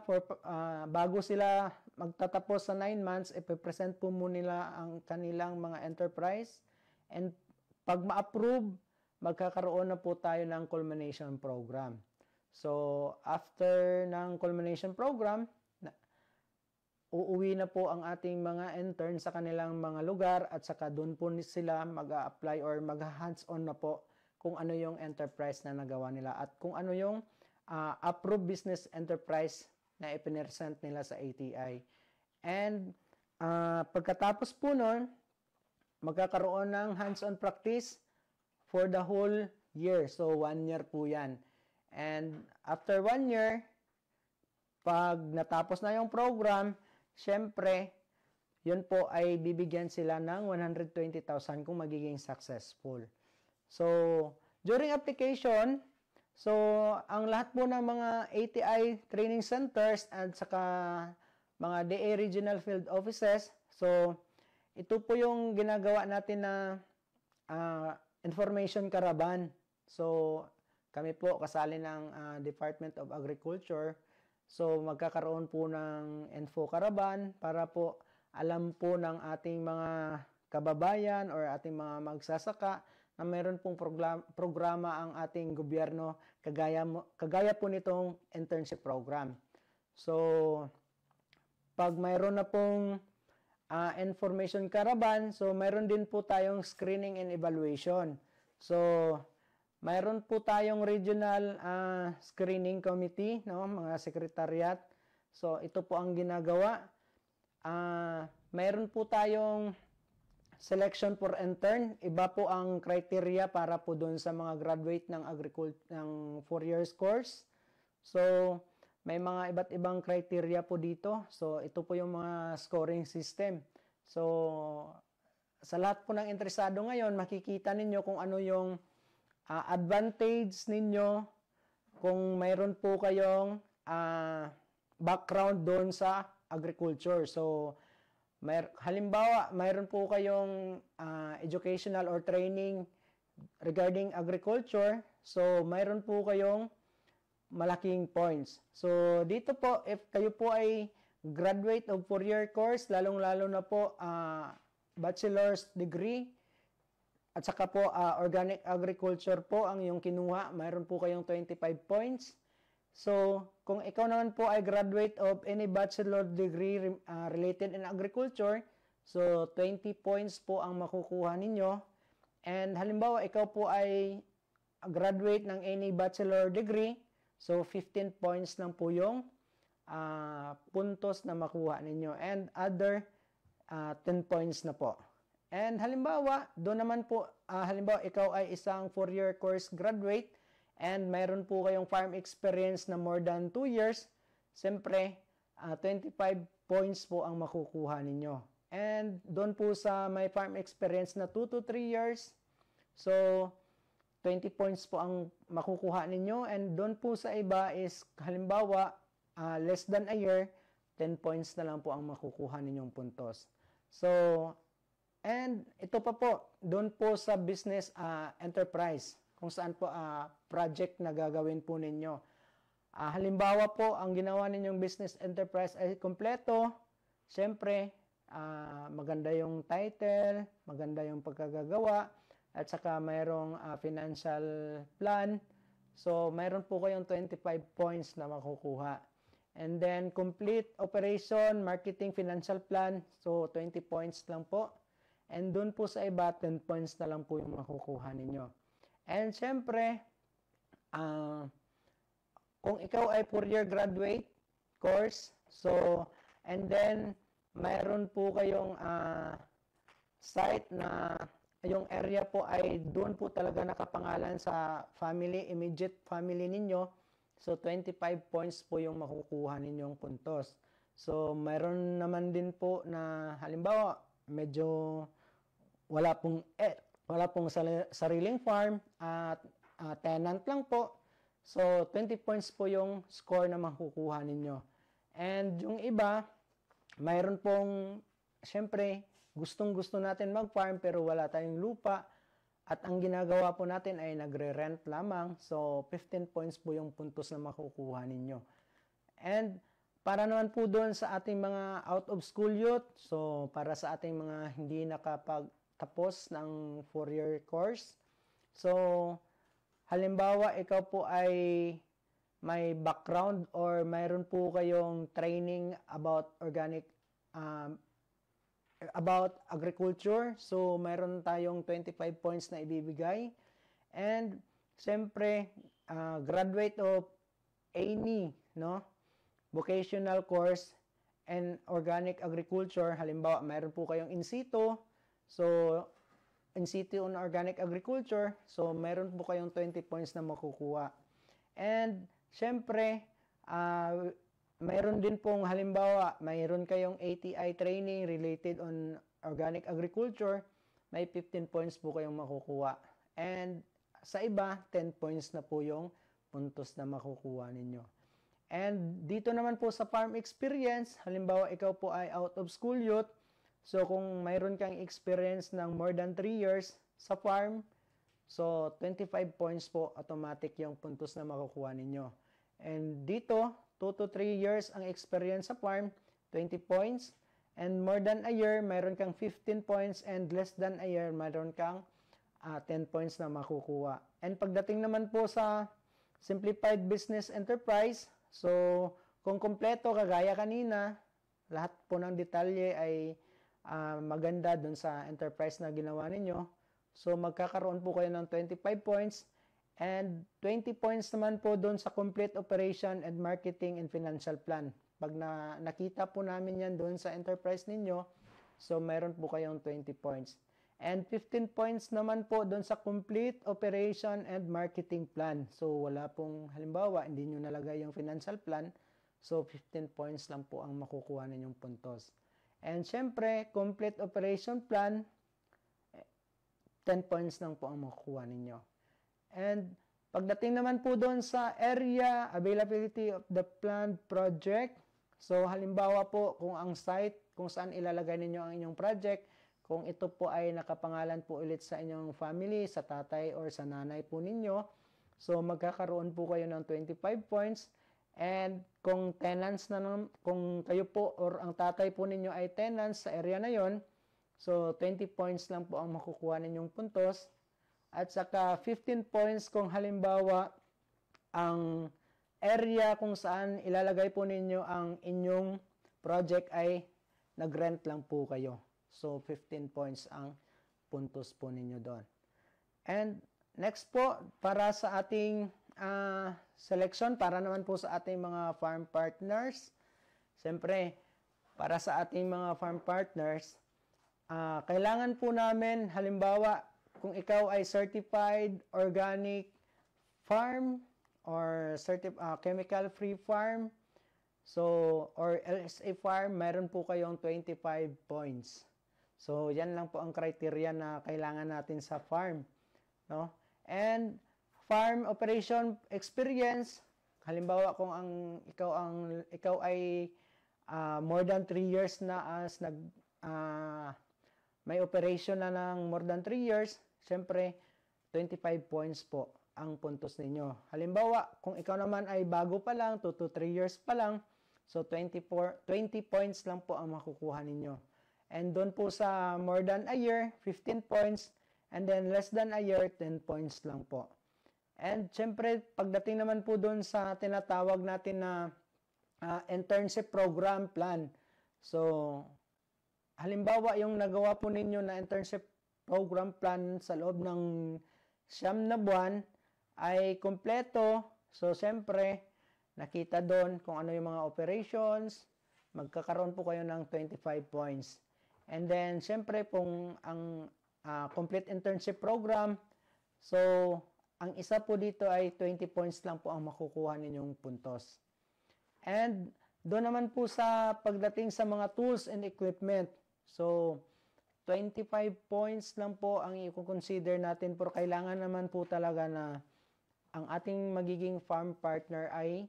bago sila magtatapos sa 9 months, ipipresent po muna nila ang kanilang mga enterprise, and pag ma-approve, magkakaroon na po tayo ng culmination program. So, after ng culmination program, uuwi na po ang ating mga intern sa kanilang mga lugar at saka doon po sila mag-a-apply or mag-hands-on na po kung ano yung enterprise na nagawa nila at kung ano yung approved business enterprise na ipinesent nila sa ATI. And pagkatapos po nun, magkakaroon ng hands-on practice for the whole year. So, 1 year po yan. And after 1 year, pag natapos na yung program, syempre, yun po ay bibigyan sila ng 120,000 kung magiging successful. So, during application, so, ang lahat po ng mga ATI training centers at saka mga DA regional field offices, so, ito po yung ginagawa natin na information caravan. So, kami po kasali ng Department of Agriculture. So, magkakaroon po ng info caravan para po alam po ng ating mga kababayan or ating mga magsasaka na mayroon pong programa ang ating gobyerno kagaya po nitong internship program. So, pag mayroon na pong information caravan, so mayroon din po tayong screening and evaluation. So, mayroon po tayong regional screening committee, no, mga sekretariat. So, ito po ang ginagawa. Mayroon po tayong selection for intern. Iba po ang criteria para po doon sa mga graduate ng ng 4 years course. So, may mga iba't ibang criteria po dito. So, ito po yung mga scoring system. So, sa lahat po ng interesado ngayon, makikita ninyo kung ano yung advantage ninyo kung mayroon po kayong background doon sa agriculture. So, halimbawa, mayroon po kayong educational or training regarding agriculture. So, mayroon po kayong malaking points. So, dito po, if kayo po ay graduate of 4-year course, lalong-lalo na po bachelor's degree, at saka po organic agriculture po ang yung kinuha, mayroon po kayong 25 points. So, kung ikaw naman po ay graduate of any bachelor degree related in agriculture, so 20 points po ang makukuha ninyo. And halimbawa, ikaw po ay graduate ng any bachelor degree, so 15 points lang po yung puntos na makuha ninyo. And other 10 points na po. And halimbawa, doon naman po, halimbawa, ikaw ay isang 4-year course graduate, and mayroon po kayong farm experience na more than 2 years, siyempre, 25 points po ang makukuha ninyo. And doon po sa may farm experience na 2 to 3 years, so 20 points po ang makukuha ninyo. And doon po sa iba is, halimbawa, less than a year, 10 points na lang po ang makukuha ninyong puntos. So, and ito pa po, doon po sa business enterprise, kung saan po project na gagawin po ninyo. Halimbawa po, ang ginawa ninyong business enterprise ay kompleto. Siyempre, maganda yung title, maganda yung pagkagagawa, at saka mayroong financial plan. So, mayroon po kayong 25 points na makukuha. And then, complete operation, marketing, financial plan. So, 20 points lang po. And doon po sa iba, 10 points na lang po yung makukuha ninyo. And syempre, kung ikaw ay 4-year graduate course, so, and then, mayroon po kayong site na yung area po ay doon po talaga nakapangalan sa family, immediate family ninyo. So, 25 points po yung makukuha ninyong puntos. So, mayroon naman din po na halimbawa, medyo wala pong sariling farm at tenant lang po. So, 20 points po yung score na makukuha ninyo. And yung iba, mayroon pong, syempre, gustong-gusto natin mag-farm pero wala tayong lupa. At ang ginagawa po natin ay nagre-rent lamang. So, 15 points po yung puntos na makukuha ninyo. And para naman po doon sa ating mga out-of-school youth, so para sa ating mga hindi nakapagtapos ng 4-year course. So, halimbawa, ikaw po ay may background or mayroon po kayong training about about agriculture. So, mayroon tayong 25 points na ibibigay. And, siyempre, graduate of any, vocational course and organic agriculture. Halimbawa, mayroon po kayong in situ. So, in situ on organic agriculture. So, mayroon po kayong 20 points na makukuha. And, siyempre, mayroon din pong halimbawa, mayroon kayong ATI training related on organic agriculture, may 15 points po kayong makukuha. And sa iba, 10 points na po yung puntos na makukuha ninyo. And dito naman po sa farm experience, halimbawa ikaw po ay out of school youth, so kung mayroon kang experience ng more than 3 years sa farm, so 25 points po automatic yung puntos na makukuha ninyo. And dito, 2 to 3 years ang experience sa farm, 20 points. And more than a year, mayroon kang 15 points. And less than a year, mayroon kang 10 points na makukuha. And pagdating naman po sa simplified business enterprise, so kung kompleto, kagaya kanina, lahat po ng detalye ay maganda dun sa enterprise na ginawa ninyo. So magkakaroon po kayo ng 25 points. And 20 points naman po doon sa complete operation and marketing and financial plan. Pag nakita po namin yan doon sa enterprise ninyo, so meron po kayong 20 points. And 15 points naman po doon sa complete operation and marketing plan. So wala pong, halimbawa, hindi nyo nalagay yung financial plan, so 15 points lang po ang makukuha ninyong puntos. And syempre, complete operation plan, 10 points lang po ang makukuha ninyo. And pagdating naman po doon sa area, availability of the planned project. So halimbawa po kung ang site, kung saan ilalagay ninyo ang inyong project, kung ito po ay nakapangalan po ulit sa inyong family, sa tatay or sa nanay po ninyo. So magkakaroon po kayo ng 25 points. And kung tenants na kung kayo po or ang tatay po ninyo ay tenants sa area na yon, so 20 points lang po ang makukuha ninyong puntos. At saka 15 points kung halimbawa ang area kung saan ilalagay po ninyo ang inyong project ay nag-rent lang po kayo. So 15 points ang puntos po ninyo doon. And next po, para sa ating selection, para naman po sa ating mga farm partners. Siyempre, para sa ating mga farm partners, kailangan po namin, halimbawa, kung ikaw ay certified organic farm or chemical-free farm, so, or LSA farm, meron po kayong 25 points. So, yan lang po ang criteria na kailangan natin sa farm. No? And farm operation experience, halimbawa kung ikaw ay more than 3 years na as may operation na ng more than 3 years, syempre 25 points po ang puntos ninyo. Halimbawa, kung ikaw naman ay bago pa lang, 2 to 3 years pa lang, so 20 points lang po ang makukuha ninyo. And doon po sa more than a year, 15 points, and then less than a year, 10 points lang po. And syempre, pagdating naman po doon sa tinatawag natin na internship program plan. So, halimbawa yung nagawa po ninyo na internship program plan sa loob ng 9 na buwan ay kompleto. So, syempre, nakita doon kung ano yung mga operations, magkakaroon po kayo ng 25 points. And then, syempre, kung ang complete internship program, so, ang isa po dito ay 20 points lang po ang makukuha ninyong puntos. And doon naman po sa pagdating sa mga tools and equipment. So, 25 points lang po ang i-consider natin, pero kailangan naman po talaga na ang ating magiging farm partner ay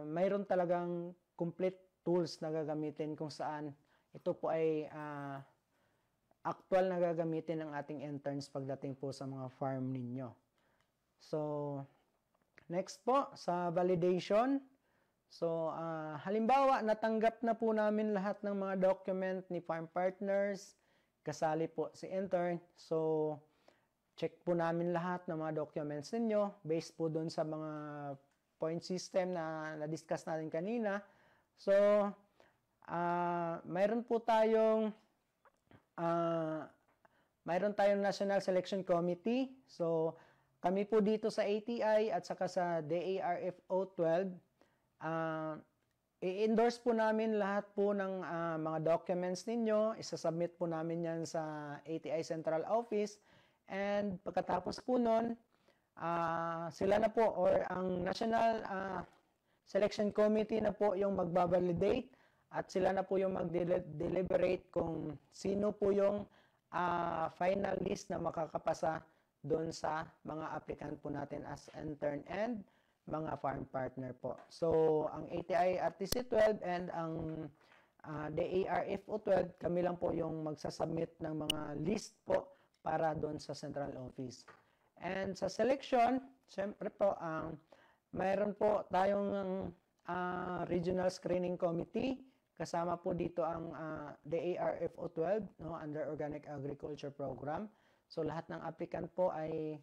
mayroon talagang complete tools na gagamitin kung saan ito po ay actual na gagamitin ng ating interns pagdating po sa mga farm ninyo. So, next po, sa validation. So, halimbawa, natanggap na po namin lahat ng mga document ni farm partners, kasali po si intern. So, check po namin lahat ng mga documents ninyo based po doon sa mga point system na na-discuss natin kanina. So, mayroon tayong National Selection Committee. So, kami po dito sa ATI at saka sa DARFO 12, i-endorse po namin lahat po ng mga documents ninyo. Isasubmit po namin yan sa ATI Central Office. And pagkatapos po nun, sila na po or ang National Selection Committee na po yung magbabalidate at sila na po yung mag-deliberate kung sino po yung final list na makakapasa doon sa mga applicant po natin as intern and mga farm partner po. So, ang ATI RTC 12 and ang DARFO 12, kami lang po yung magsasubmit ng mga list po para doon sa central office. And sa selection, syempre po, mayroon po tayong regional screening committee. Kasama po dito ang DARFO 12, no, under Organic Agriculture Program. So, lahat ng applicant po ay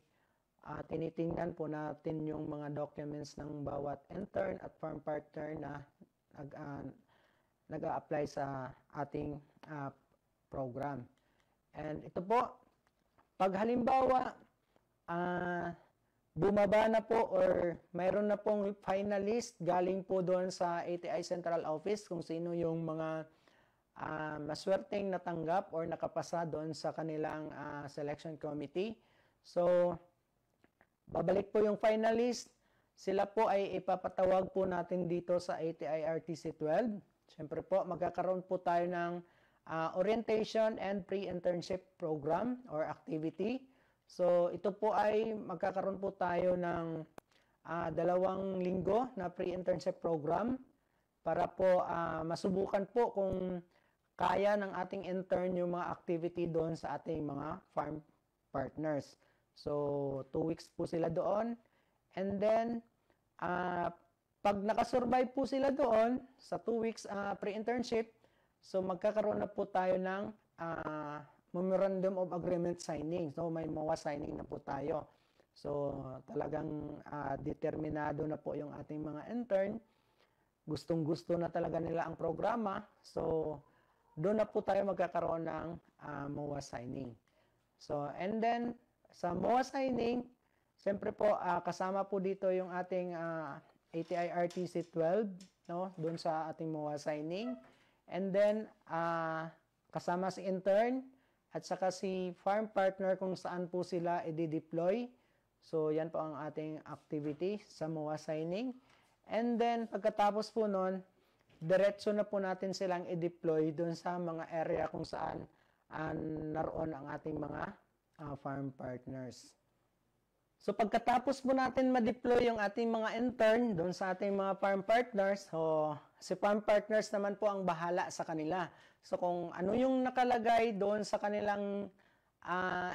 tinitingnan po natin yung mga documents ng bawat intern at farm partner na nag-a-apply sa ating program. And ito po, pag halimbawa, bumaba na po or mayroon na pong finalist galing po doon sa ATI Central Office kung sino yung mga maswerteng natanggap or nakapasa doon sa kanilang selection committee. So, babalik po yung finalist. Sila po ay ipapatawag po natin dito sa ATI RTC 12. Siyempre po, magkakaroon po tayo ng orientation and pre-internship program or activity. So, ito po ay magkakaroon po tayo ng 2 linggo na pre-internship program para po masubukan po kung kaya ng ating intern yung mga activity doon sa ating mga farm partners. So, 2 weeks po sila doon. And then, pag nakasurvive po sila doon sa 2 weeks pre-internship, so magkakaroon na po tayo ng Memorandum of Agreement signing. So, may MOA signing na po tayo. So, talagang determinado na po yung ating mga intern. Gustong-gusto na talaga nila ang programa. So, doon na po tayo magkakaroon ng MOA signing. So, and then, sa MOA signing, siyempre po, kasama po dito yung ating ATI RTC 12, no? Doon sa ating MOA signing. And then, kasama si intern at saka si farm partner kung saan po sila i-deploy. So, yan po ang ating activity sa MOA signing. And then, pagkatapos po nun, diretso na po natin silang i-deploy doon sa mga area kung saan naroon ang ating mga farm partners. So, pagkatapos po natin ma-deploy yung ating mga intern doon sa ating mga farm partners, so, si farm partners naman po ang bahala sa kanila. So, kung ano yung nakalagay doon sa kanilang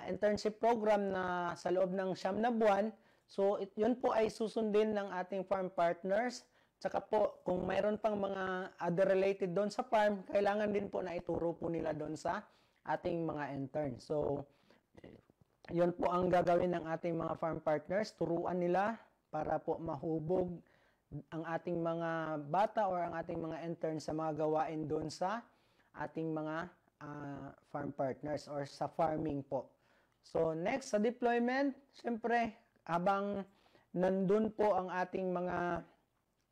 internship program na sa loob ng 9 na buwan, so, yun po ay susundin ng ating farm partners. Tsaka po, kung mayroon pang mga other related doon sa farm, kailangan din po na ituro po nila doon sa ating mga intern. So, yun po ang gagawin ng ating mga farm partners. Turuan nila para po mahubog ang ating mga bata or ang ating mga intern sa mga gawain doon sa ating mga farm partners or sa farming po. So, next, sa deployment, syempre, habang nandun po ang ating mga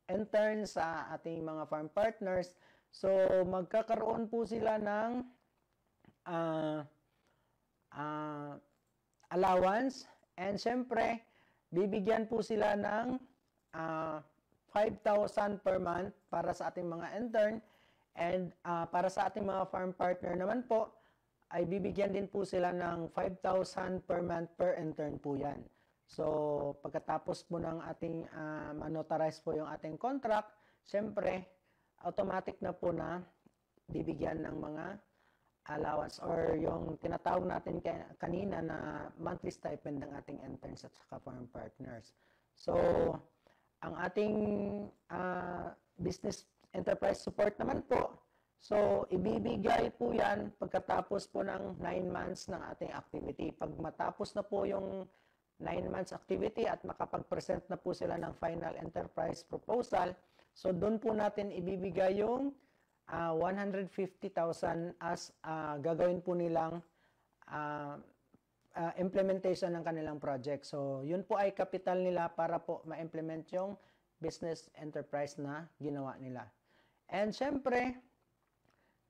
interns sa ating mga farm partners, so, magkakaroon po sila ng allowance, and syempre, bibigyan po sila ng 5,000 per month para sa ating mga intern, and para sa ating mga farm partner naman po, ay bibigyan din po sila ng 5,000 per month per intern po yan. So, pagkatapos po ng ating manotarize po yung ating contract, syempre, automatic na po na bibigyan ng mga allowance or yung tinatawag natin kanina na monthly stipend ng ating interns at saka farm partners. So, ang ating business enterprise support naman po, so ibibigay po yan pagkatapos po ng 9 months ng ating activity. Pag matapos na po yung 9 months activity at makapag-present na po sila ng final enterprise proposal, so doon po natin ibibigay yung 150,000 as gagawin po nilang implementation ng kanilang project. So, yun po ay capital nila para po ma-implement yung business enterprise na ginawa nila. And syempre,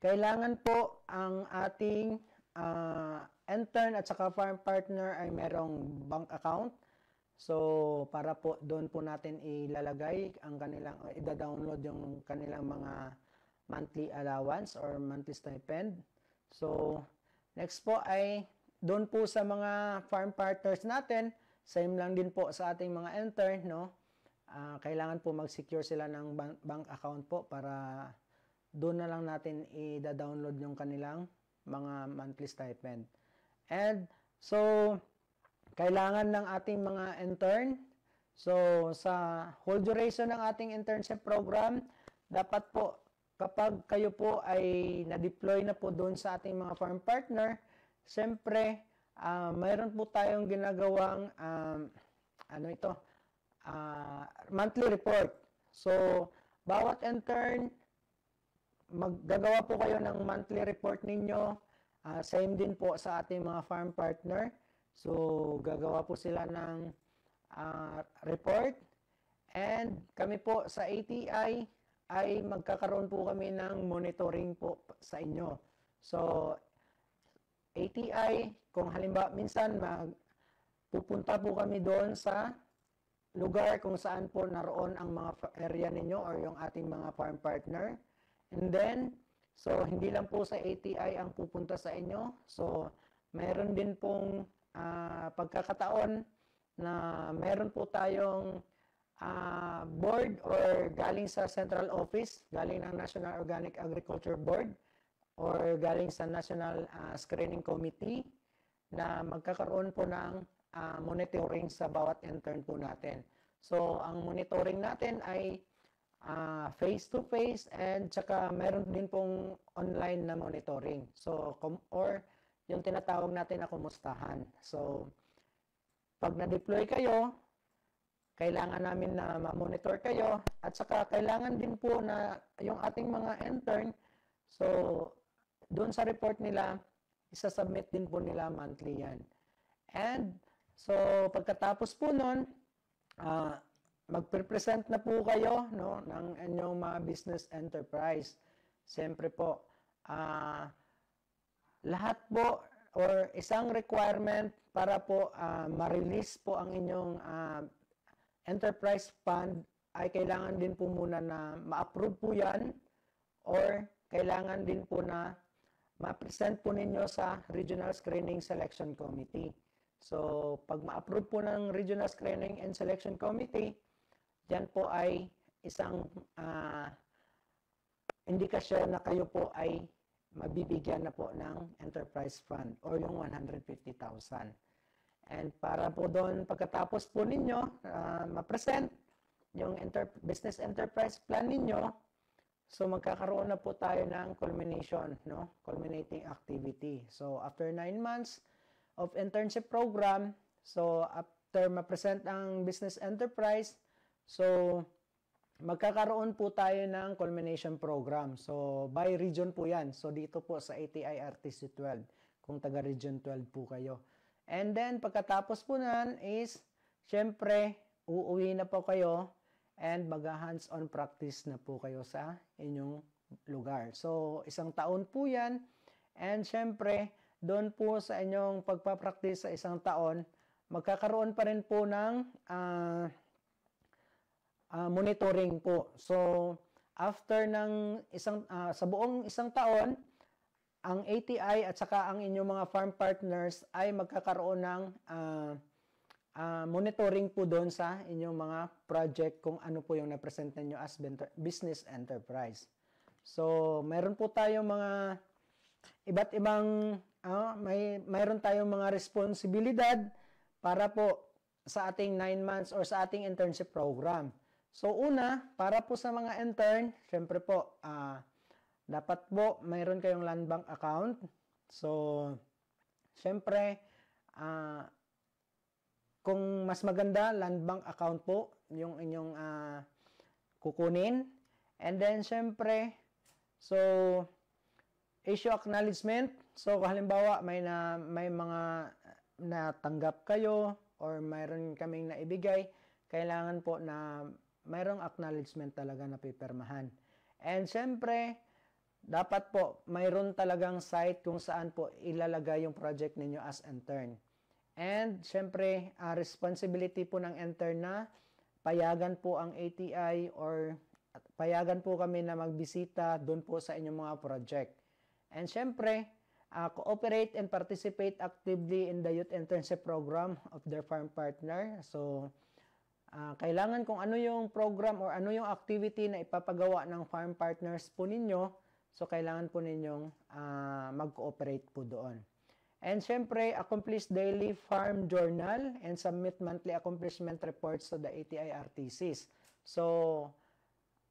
kailangan po ang ating intern at saka farm partner ay merong bank account. So, para po doon po natin ilalagay ang kanilang, i-download yung kanilang mga monthly allowance or monthly stipend. So, next po ay doon po sa mga farm partners natin, same lang din po sa ating mga intern, no? Kailangan po mag-secure sila ng bank account po para doon na lang natin i-download yung kanilang mga monthly stipend. And so, kailangan ng ating mga intern, so sa whole duration ng ating internship program, dapat po kapag kayo po ay na-deploy na po doon sa ating mga farm partner, siyempre, mayroon po tayong ginagawang monthly report. So, bawat intern, maggagawa po kayo ng monthly report ninyo. Same din po sa ating mga farm partner. So, gagawa po sila ng report. And kami po sa ATI ay magkakaroon po kami ng monitoring po sa inyo. So, ATI, kung halimbawa minsan pupunta po kami doon sa lugar kung saan po naroon ang mga area ninyo or yung ating mga farm partner. And then, so hindi lang po sa ATI ang pupunta sa inyo. So, mayroon din pong pagkakataon na mayroon po tayong board or galing sa central office, galing ng National Organic Agriculture Board or galing sa National Screening Committee na magkakaroon po ng monitoring sa bawat intern po natin. So, ang monitoring natin ay face-to-face and tsaka meron din pong online na monitoring. So, or yung tinatawag natin na kumustahan. So, pag na-deploy kayo, kailangan namin na ma-monitor kayo at saka kailangan din po na yung ating mga intern, so, doon sa report nila, isa-submit din po nila monthly yan. And, so, pagkatapos po nun, mag-present na po kayo, no, ng inyong mga business enterprise. Siyempre po, lahat po or isang requirement para po ma-release po ang inyong enterprise fund ay kailangan din po muna na ma-approve po yan or kailangan din po na ma-present po ninyo sa Regional Screening Selection Committee. So, pag ma-approve po ng Regional Screening and Selection Committee, yan po ay isang indikasyon na kayo po ay mabibigyan na po ng enterprise fund or yung 150,000. And para po doon, pagkatapos po ninyo ma-present yung business enterprise plan ninyo, so magkakaroon na po tayo ng culmination, no? Culminating activity. So after 9 months of internship program, so after ma-present ang business enterprise, so magkakaroon po tayo ng culmination program. So, by region po yan. So, dito po sa ATI RTC 12, kung taga Region 12 po kayo. And then, pagkatapos po nan is, syempre, uuwi na po kayo and mag-hands-on practice na po kayo sa inyong lugar. So, 1 taon po yan. And syempre, doon po sa inyong pagpapractice sa 1 taon, magkakaroon pa rin po ng monitoring po. So, after ng sa buong 1 taon, ang ATI at saka ang inyong mga farm partners ay magkakaroon ng monitoring po doon sa inyong mga project kung ano po yung na-present ninyo as business enterprise. So, meron po tayong mga iba't ibang, mayroon tayong mga responsibilidad para po sa ating 9 months or sa ating internship program. So, una, para po sa mga intern, syempre po, dapat po mayroon kayong land bank account. So, syempre, kung mas maganda, land bank account po, yung inyong kukunin. And then, syempre, so, issue acknowledgement. So, halimbawa, may mga natanggap kayo or mayroon kaming naibigay, kailangan po na mayroong acknowledgement talaga na pipirmahan. And syempre, dapat po mayroon talagang site kung saan po ilalagay yung project ninyo as intern. And syempre, responsibility po ng intern na payagan po ang ATI or payagan po kami na magbisita doon po sa inyong mga project. And syempre, cooperate and participate actively in the youth internship program of their farm partner. So, kailangan kung ano yung program or ano yung activity na ipapagawa ng farm partners po ninyo, so kailangan po ninyong mag-cooperate po doon. And syempre, accomplish daily farm journal and submit monthly accomplishment reports to the ATI RTCs. So,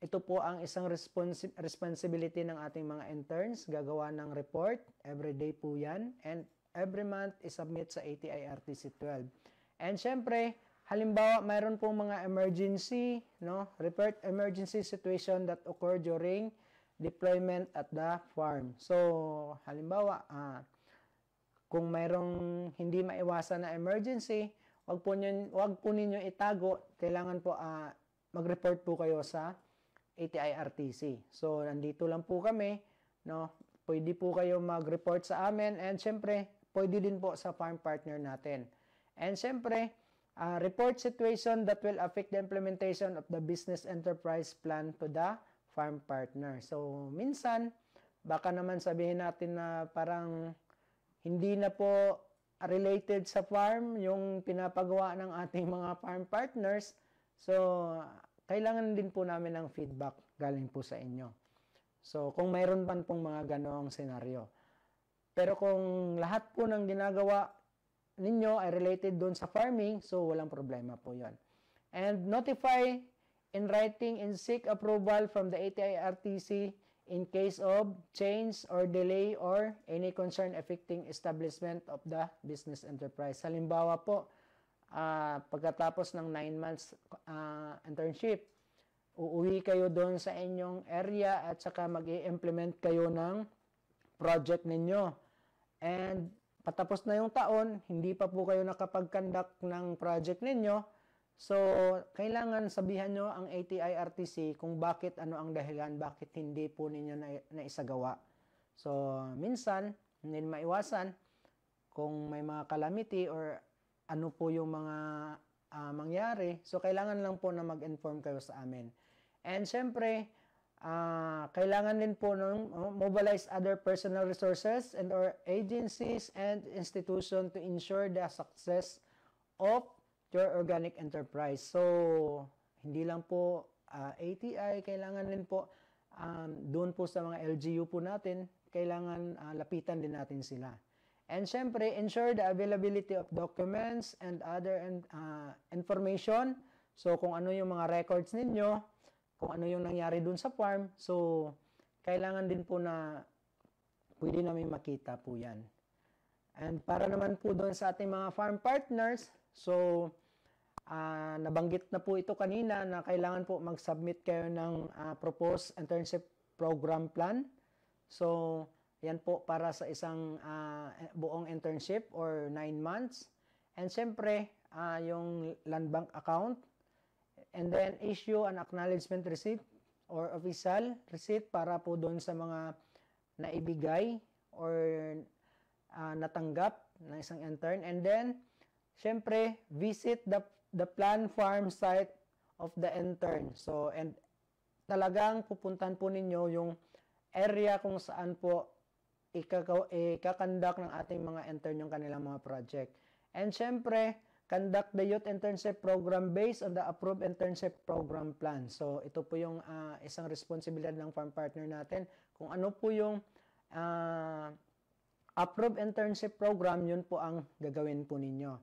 ito po ang isang responsibility ng ating mga interns, gagawa ng report, everyday po yan, and every month is-submit sa ATI RTC 12. And syempre, halimbawa, mayroon pong mga emergency, no? Report emergency situation that occur during deployment at the farm. So, halimbawa, kung mayroong hindi maiwasan na emergency, wag po ninyo itago, kailangan po mag-report po kayo sa ATI RTC. So, nandito lang po kami, no? Pwede po kayo mag-report sa amin and syempre, pwede din po sa farm partner natin. And syempre, report situation that will affect the implementation of the business enterprise plan to the farm partner. So, minsan, baka naman sabihin natin na parang hindi na po related sa farm yung pinapagawa ng ating mga farm partners. So, kailangan din po namin ng feedback galing po sa inyo. So, kung mayroon pa pong mga ganoong senaryo. Pero kung lahat po ng ginagawa ninyo ay related doon sa farming, so walang problema po yon. And notify in writing and seek approval from the ATI-RTC in case of change or delay or any concern affecting establishment of the business enterprise. Halimbawa po, pagkatapos ng 9 months internship, uuwi kayo doon sa inyong area at saka mag-i-implement kayo ng project ninyo. And patapos na yung taon, hindi pa po kayo nakapag-conduct ng project ninyo, so kailangan sabihan nyo ang ATI-RTC kung bakit, ano ang dahilan, bakit hindi po ninyo naisagawa. So minsan, hindi maiwasan kung may mga calamity or ano po yung mga mangyari, so kailangan lang po na mag-inform kayo sa amin. And syempre, kailangan din po mobilize other personal resources and or agencies and institution to ensure the success of your organic enterprise. So, hindi lang po ATI, kailangan din po doon po sa mga LGU po natin, kailangan lapitan din natin sila. And syempre, ensure the availability of documents and other information. So, kung ano yung mga records ninyo, kung ano yung nangyari dun sa farm, so kailangan din po na pwede namin makita po yan. And para naman po doon sa ating mga farm partners, so nabanggit na po ito kanina na kailangan po mag-submit kayo ng proposed internship program plan. So yan po para sa isang buong internship or 9 months. And siyempre, yung land bank account. And then issue an acknowledgement receipt or official receipt para po doon sa mga naibigay or natanggap ng isang intern. And then, syempre, visit the plant farm site of the intern. So, and talagang pupuntahan po ninyo yung area kung saan po ikakandak ng ating mga intern yung kanilang mga project. And syempre, conduct the youth internship program based on the approved internship program plan. So, ito po yung isang responsibilidad ng farm partner natin. Kung ano po yung approved internship program, yun po ang gagawin po ninyo.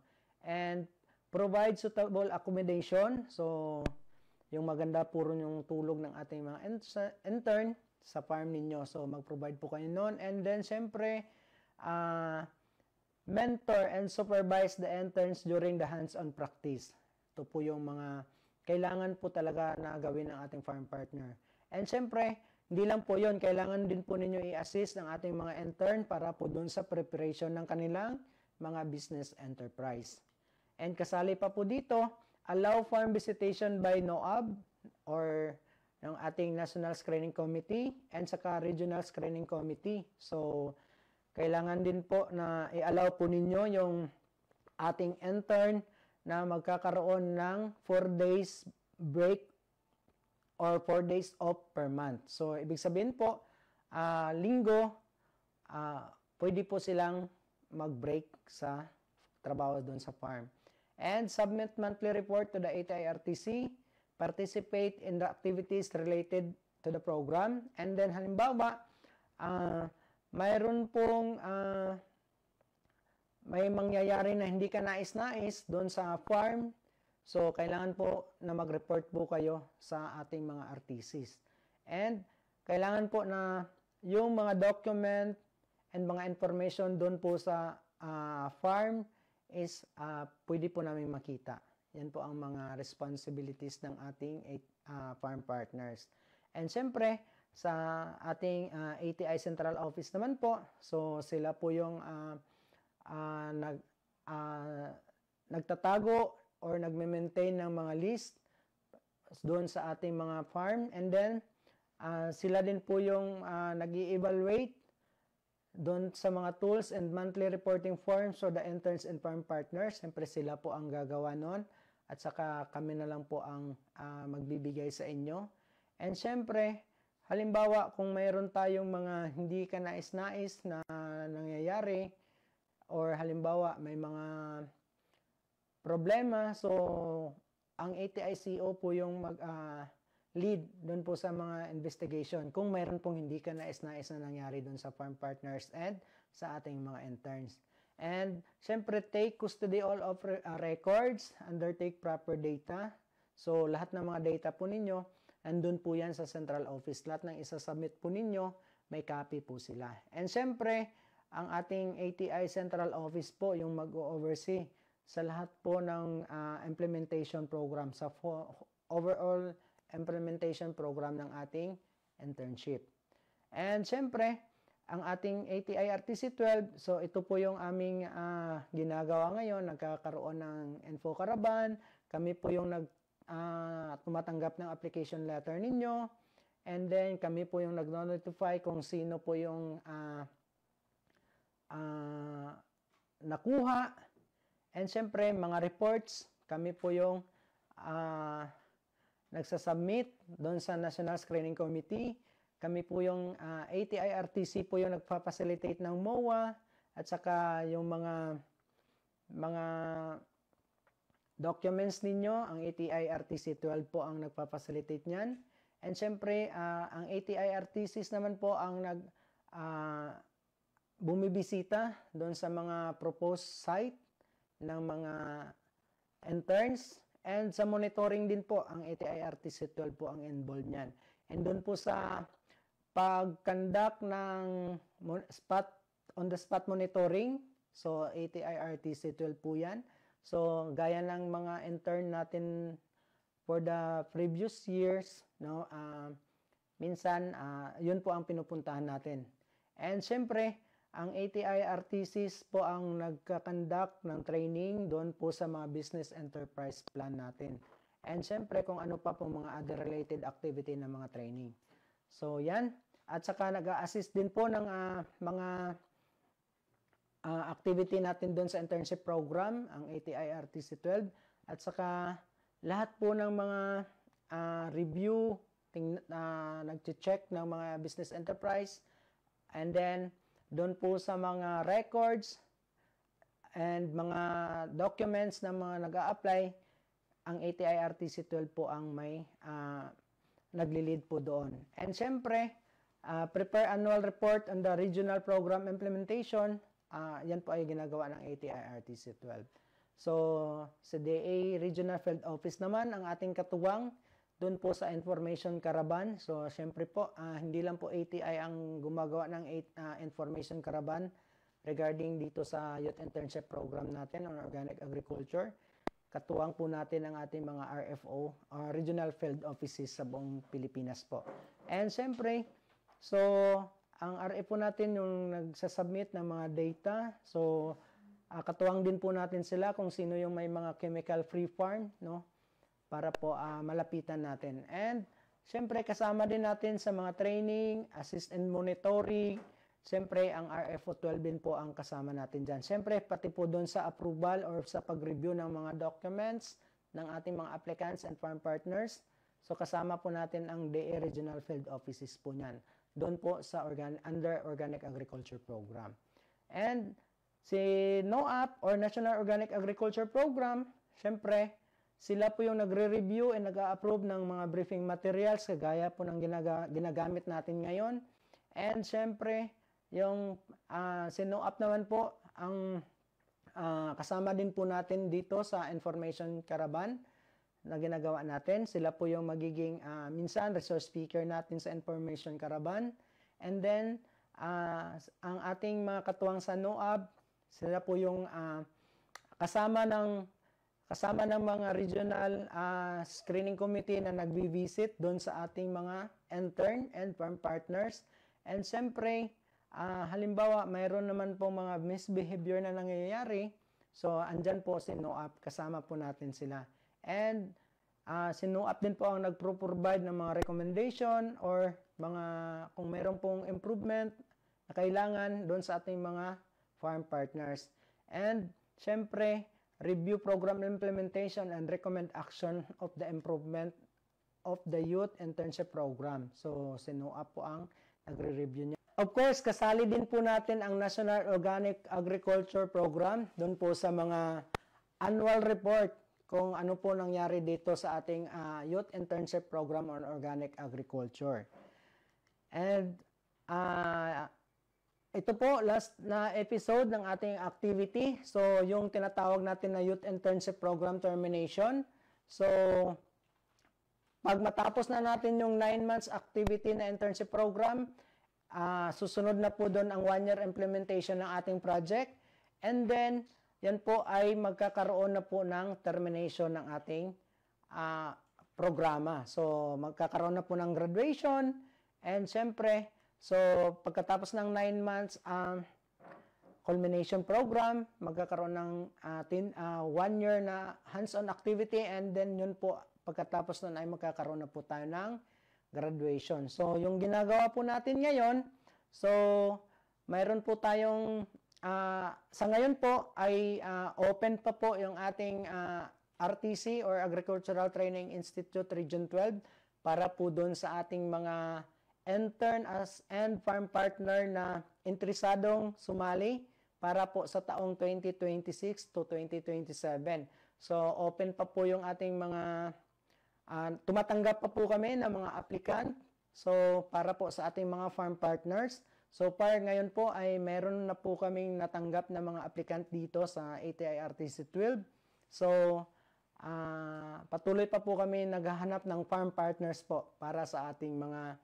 And provide suitable accommodation. So, yung maganda puro yung tulog ng ating mga intern sa farm ninyo. So, mag-provide po kayo nun. And then, syempre, mentor and supervise the interns during the hands-on practice. Ito po yung mga kailangan po talaga na gawin ng ating farm partner. And syempre, hindi lang po yun, kailangan din po ninyo i-assist ng ating mga intern para po doon sa preparation ng kanilang mga business enterprise. And kasali pa po dito, allow farm visitation by NOAB or ng ating National Screening Committee and saka Regional Screening Committee. So, kailangan din po na i-allow po ninyo yung ating intern na magkakaroon ng 4 days break or 4 days off per month. So, ibig sabihin po, linggo, pwede po silang mag-break sa trabaho doon sa farm. And submit monthly report to the ATI-RTC, participate in the activities related to the program, and then halimbawa, mayroon pong may mangyayari na hindi ka nais-nais doon sa farm. So, kailangan po na mag-report po kayo sa ating mga RTCs. And, kailangan po na yung mga document and mga information doon po sa farm is pwede po namin makita. Yan po ang mga responsibilities ng ating farm partners. And, syempre, sa ating ATI Central Office naman po, so sila po yung nagtatago or nagme-maintain ng mga list doon sa ating mga farm, and then sila din po yung nag-i-evaluate doon sa mga tools and monthly reporting forms for the interns and farm partners. Siyempre sila po ang gagawa nun at saka kami na lang po ang magbibigay sa inyo. And siyempre, halimbawa, kung mayroon tayong mga hindi ka nais-nais na nangyayari, or halimbawa, may mga problema, so, ang ATI-CO po yung mag-lead doon po sa mga investigation, kung mayroon pong hindi ka nais-nais na nangyari doon sa farm partners and sa ating mga interns. And syempre, take custody all of records, undertake proper data. So, lahat ng mga data po ninyo, andun po yan sa central office. Lahat ng isasubmit po ninyo, may copy po sila. And syempre, ang ating ATI central office po, yung mag-oversee sa lahat po ng implementation program, sa overall implementation program ng ating internship. And syempre, ang ating ATI RTC 12, so ito po yung aming ginagawa ngayon, nagkakaroon ng info caravan, kami po yung tumatanggap ng application letter ninyo, and then kami po yung nag-notify kung sino po yung nakuha, and syempre mga reports, kami po yung nagsasubmit doon sa National Screening Committee. Kami po yung ATI RTC po yung nagpa-facilitate ng MOA at saka yung mga documents ninyo, ang ATI RTC 12 po ang nagpa-facilitate niyan. And syempre, ang ATI RTCs naman po ang bumibisita doon sa mga proposed site ng mga interns. And sa monitoring din po, ang ATI RTC 12 po ang involved niyan. And doon po sa pag-conduct ng on-the-spot monitoring, so ATI RTC 12 po yan. So, gaya ng mga intern natin for the previous years, no, minsan, yun po ang pinupuntahan natin. And syempre, ang ATI RTCs po ang nagka-conduct ng training doon po sa mga business enterprise plan natin. And syempre, kung ano pa po mga other related activity ng mga training. So, yan. At saka nag-a-assist din po ng mga activity natin doon sa internship program, ang ATI RTC 12. At saka lahat po ng mga review, nag-check ng mga business enterprise. And then, doon po sa mga records and mga documents na mga nag-a-apply, ang ATI RTC 12 po ang may nagli-lead po doon. And syempre, prepare annual report on the regional program implementation. Yan po ay ginagawa ng ATI RTC 12. So, sa DA Regional Field Office naman, ang ating katuwang doon po sa Information Caravan. So, syempre po, hindi lang po ATI ang gumagawa ng Information Caravan regarding dito sa Youth Internship Program natin on Organic Agriculture. Katuwang po natin ang ating mga RFO, Regional Field Offices sa buong Pilipinas po. And syempre, so, ang RFO natin yung nagsasubmit ng mga data. So, katuwang din po natin sila kung sino yung may mga chemical-free farm, no? Para po malapitan natin. And, syempre, kasama din natin sa mga training, assist in monitoring. Syempre, ang RFO 12 din po ang kasama natin dyan. Syempre, pati po doon sa approval or sa pag-review ng mga documents ng ating mga applicants and farm partners. So, kasama po natin ang DA Regional Field Offices po niyan. Doon po sa under Organic Agriculture Program. And, si NOAP or National Organic Agriculture Program, syempre, sila po yung nagre-review and nag-a-approve ng mga briefing materials kagaya po ng ginagamit natin ngayon. And syempre, yung si NOAP naman po, ang kasama din po natin dito sa Information Caravan na ginagawa natin. Sila po yung magiging minsan resource speaker natin sa Information Caravan. And then, ang ating mga katuwang sa NOAB, sila po yung kasama ng mga regional screening committee na nagbi-visit doon sa ating mga intern and farm partners. And siyempre, halimbawa, mayroon naman po mga misbehavior na nangyayari. So, andyan po si NOAP, kasama po natin sila. And si NOAP din po ang nagpro-provide ng mga recommendation or mga kung mayroon pong improvement na kailangan doon sa ating mga farm partners. And siyempre, review program implementation and recommend action of the improvement of the youth internship program. So, si NOAP po ang nagre-review niya. Of course, kasali din po natin ang National Organic Agriculture Program doon po sa mga annual report kung ano po nangyari dito sa ating Youth Internship Program on Organic Agriculture. And ito po, last na episode ng ating activity. So, yung tinatawag natin na Youth Internship Program Termination. So, pag matapos na natin yung 9 months activity na internship program, susunod na po doon ang 1-year implementation ng ating project. And then, yan po ay magkakaroon na po ng termination ng ating programa. So, magkakaroon na po ng graduation. And syempre, so, pagkatapos ng 9 months culmination program, magkakaroon ng 1 year na hands-on activity, and then yun po, pagkatapos nun ay magkakaroon na po tayo ng graduation. So, yung ginagawa po natin ngayon, so, mayroon po tayong, sa ngayon po ay open pa po yung ating RTC or Agricultural Training Institute Region 12 para po doon sa ating mga intern and farm partner na interesadong sumali para po sa taong 2026 to 2027. So, open pa po yung ating mga, tumatanggap pa po kami ng mga applicant. So, para po sa ating mga farm partners. So far, ngayon po ay meron na po kaming natanggap na mga applicant dito sa ATI-RTC 12. So, patuloy pa po kami naghahanap ng farm partners po para sa ating mga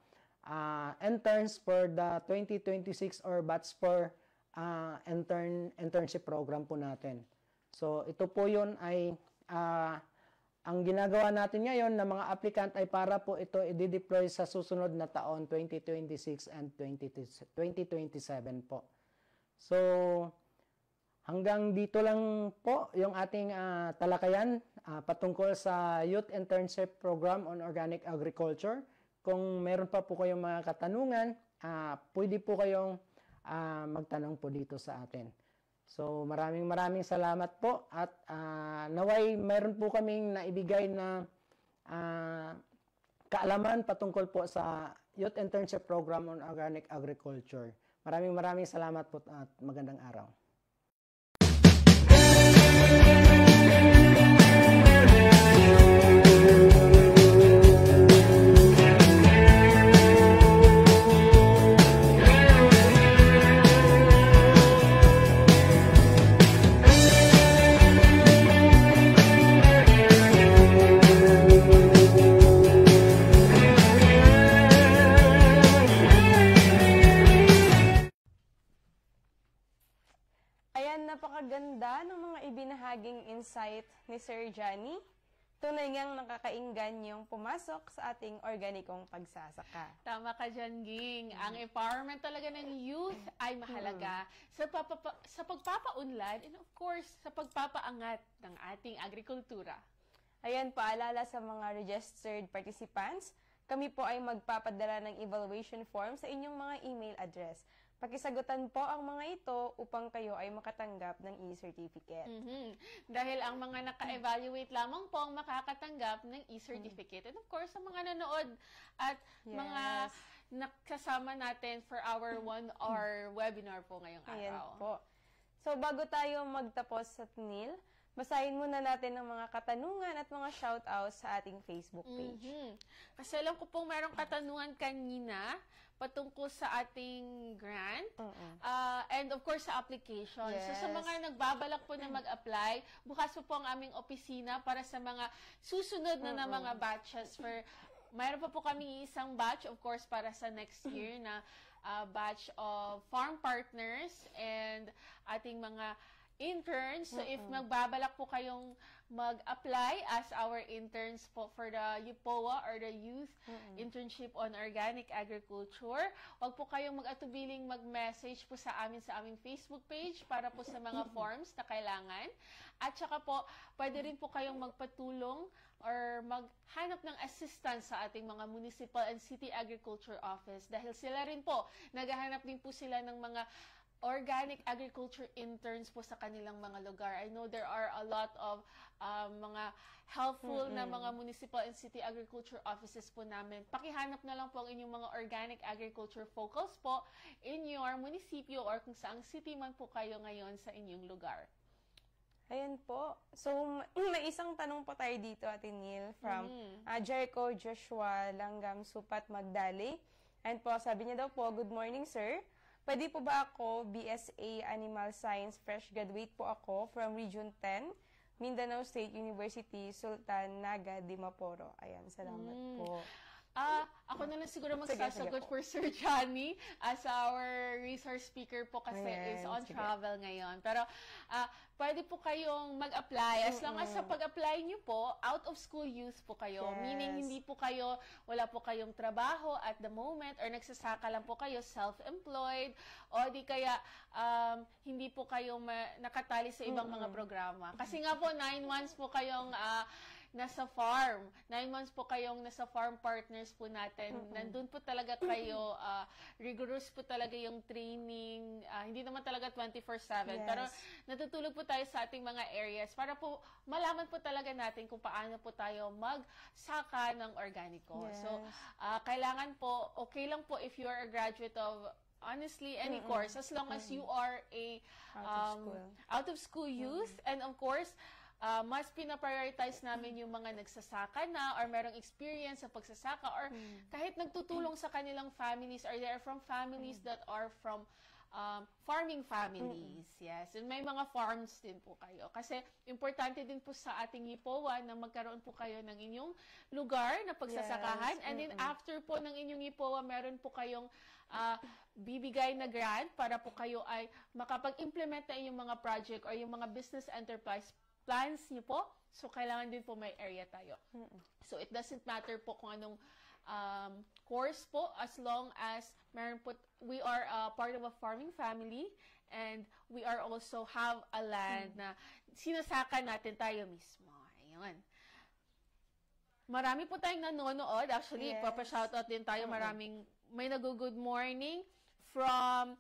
interns for the 2026 or batch 4 internship program po natin. So, ito po yun ay ang ginagawa natin ngayon na mga applicant ay para po ito i-deploy sa susunod na taon, 2026 and 2027 po. So, hanggang dito lang po yung ating talakayan patungkol sa Youth Internship Program on Organic Agriculture. Kung meron pa po kayong mga katanungan, pwede po kayong magtanong po dito sa atin. So, maraming salamat po at naway meron po kaming naibigay na kaalaman patungkol po sa Youth Internship Program on Organic Agriculture. Maraming salamat po at magandang araw. Napakaganda ng mga ibinahaging insight ni Sir Johnny. Tunay ngang nakakainggan yung pumasok sa ating organikong pagsasaka. Tama ka dyan, Ging. Ang empowerment talaga ng youth ay mahalaga sa pagpapaunlad and of course, sa pagpapaangat ng ating agrikultura. Ayan, paalala sa mga registered participants, kami po ay magpapadala ng evaluation form sa inyong mga email address. Pakisagutan po ang mga ito upang kayo ay makatanggap ng e-certificate. Dahil ang mga naka-evaluate lamang po ang makakatanggap ng e-certificate. And of course, sa mga nanood at mga nakasama natin for our 1-hour webinar po ngayong araw. Ayan po. So, bago tayo magtapos sa TNIL, basahin muna natin ang mga katanungan at mga shoutouts sa ating Facebook page. Kasi alam ko pong mayroong katanungan kanina patungkol sa ating grant and of course sa application. Yes. So sa mga nagbabalak po na mag-apply, bukas po ang aming opisina para sa mga susunod na mga batches. Mayroon pa po kami isang batch of course para sa next year na batch of farm partners and ating mga interns. So if magbabalak po kayong mag-apply as our interns po for the YPOA or the Youth Internship on Organic Agriculture, wag po kayong mag-atubiling mag-message po sa aming Facebook page para po sa mga forms na kailangan. At saka po, pwede rin po kayong magpatulong or maghanap ng assistance sa ating mga municipal and city agriculture office dahil sila rin po, naghahanap din po sila ng mga organic agriculture interns po sa kanilang mga lugar. I know there are a lot of mga helpful na mga municipal and city agriculture offices po namin. Pakihanap na lang po ang inyong mga organic agriculture focus po in your munisipyo or kung saang city man po kayo ngayon sa inyong lugar. Ayan po. So, may isang tanong po tayo dito, Ate Neil, from Jericho Joshua Langgam Supat Magdali. And po, sabi niya daw po, good morning, sir. Pwede po ba ako, BSA Animal Science, fresh graduate po ako from Region 10, Mindanao State University, Sultan Naga, Dimaporo. Ayan, salamat po. Ako na lang siguro Sige magsasagot po. for Sir Johnny as our resource speaker po kasi Ayan, is on sige. travel ngayon. Pero pwede po kayong mag-apply as long as sa pag-apply nyo po, out of school youth po kayo. Yes. Meaning hindi po kayo, wala po kayong trabaho at the moment or nagsasaka lang po kayo, self-employed o di kaya hindi po kayo nakatali sa ibang mga programa. Kasi nga po 9 months po kayong nasa farm. 9 months po kayong nasa farm partners po natin. Nandun po talaga kayo, rigorous po talaga yung training. Hindi naman talaga 24/7. Yes. Pero natutulog po tayo sa ating mga areas para po malaman po talaga natin kung paano po tayo magsaka ng organiko. Yes. So, kailangan po, okay lang po if you are a graduate of honestly any course as long as you are a out of school youth and of course mas pina-prioritize namin yung mga nagsasaka na or merong experience sa pagsasaka or kahit nagtutulong sa kanilang families or they are from families that are from farming families. Yes. And may mga farms din po kayo. Kasi importante din po sa ating IPOA na magkaroon po kayo ng inyong lugar na pagsasakahan. Yes. And then after po ng inyong IPOA, meron po kayong bibigay na grant para po kayo ay makapag-implement na inyong mga project or yung mga business enterprise plans niyo po. So, kailangan din po may area tayo. So, it doesn't matter po kung anong course po as long as meron po, we are part of a farming family and we are also have a land na sinasaka natin tayo mismo. Ayun. Marami po tayong nanonood. Actually, Yes. papa-shoutout din tayo. Maraming, may nag-good morning from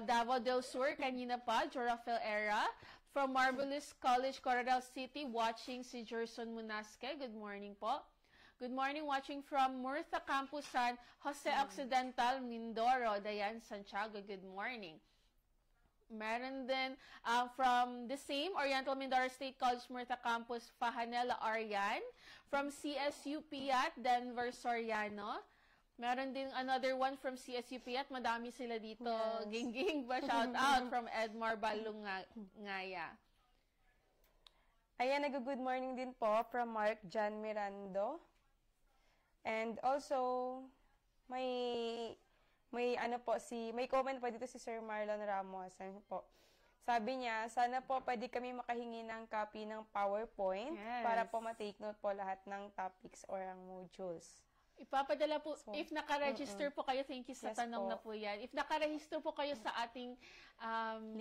Davao del Sur, kanina pa, Jorafel Era. From Marvelous College, Coral City, watching si Jerson Munasque. Good morning po. Good morning, watching from Murtha Campus San Jose Occidental, Mindoro, Dayan Santiago. Good morning. Meron din from the same Oriental Mindoro State College, Murtha Campus, Fahanela Aryan. From CSU Piat, Denver Soriano. Meron din another one from CSU Piat. Madami sila dito. Yes. Ging-ging ba? Shout out from Edmar Balungaya. Ayan, nag-good morning din po from Mark John Mirando. And also, may comment po dito si Sir Marlon Ramos. Ano po? Sabi niya, sana po pwede kami makahingi ng copy ng PowerPoint Yes. para po ma-take note po lahat ng topics or ang modules. Ipapadala po, So, if naka-register po kayo, thank you sa Yes tanong po. na po yan. If naka-register po kayo sa ating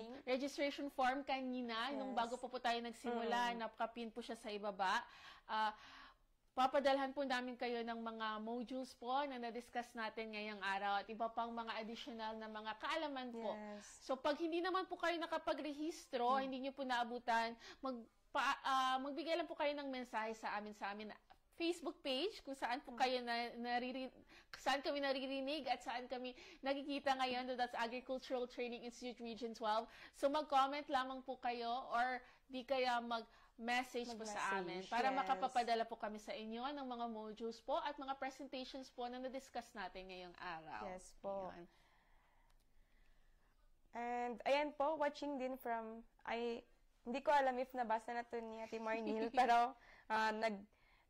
Link? registration form kanina, nung Yes. bago po tapos nagsimula, napaka-pin po siya sa ibaba. Papadalhan po namin kayo ng mga modules po na na-discuss natin ngayong araw at iba pang mga additional na mga kaalaman po. Yes. So, pag hindi naman po kayo nakapag-rehistro, hindi nyo po naabutan, magbigay lang po kayo ng mensahe sa amin Facebook page kung saan po kayo saan kami naririnig at saan kami nakikita ngayon. That's Agricultural Training Institute Region 12. So mag-comment lamang po kayo or di kaya mag-message po sa amin para yes. makapapadala po kami sa inyo ng mga modules po at mga presentations po na na-discuss natin ngayong araw. Yes po. Ayan. And ayan po, watching din from, hindi ko alam if nabasa na to ni Ate Marnil, pero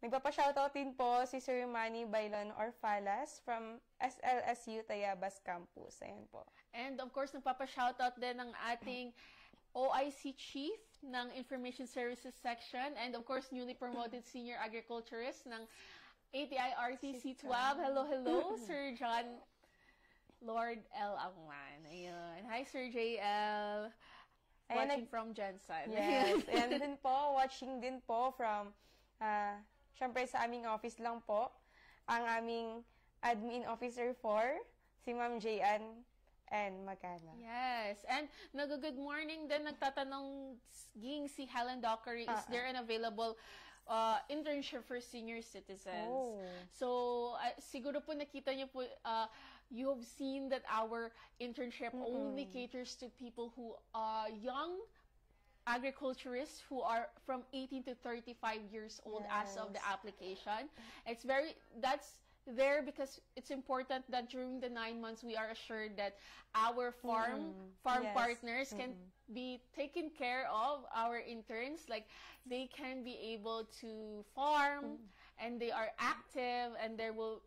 nagpapa-shoutout din po si Sir Manny Bailon Orfalas from SLSU Tayabas Campus. Ayan po. And of course, nagpapa-shoutout din ng ating OIC Chief ng Information Services Section and of course, newly promoted Senior Agriculturist ng ATI RTC 12. Hello, hello, Sir John Lord L. Angman. Ayun. Hi, Sir JL. Watching from Jensen. Yes. And din po, watching din po from, syempre sa aming office lang po, ang aming admin officer 4, si Ma'am Jayan and Magana. Yes. And nag-good morning din, nagtatanong ging si Helen Dockery, is there an available internship for senior citizens? Oh. So, siguro po nakita niyo po, you have seen that our internship only caters to people who are young agriculturists who are from 18 to 35 years old as of the application. It's there because it's important that during the 9 months we are assured that our farm Yes. partners can be taken care of, our interns, like they can be able to farm and they are active and there will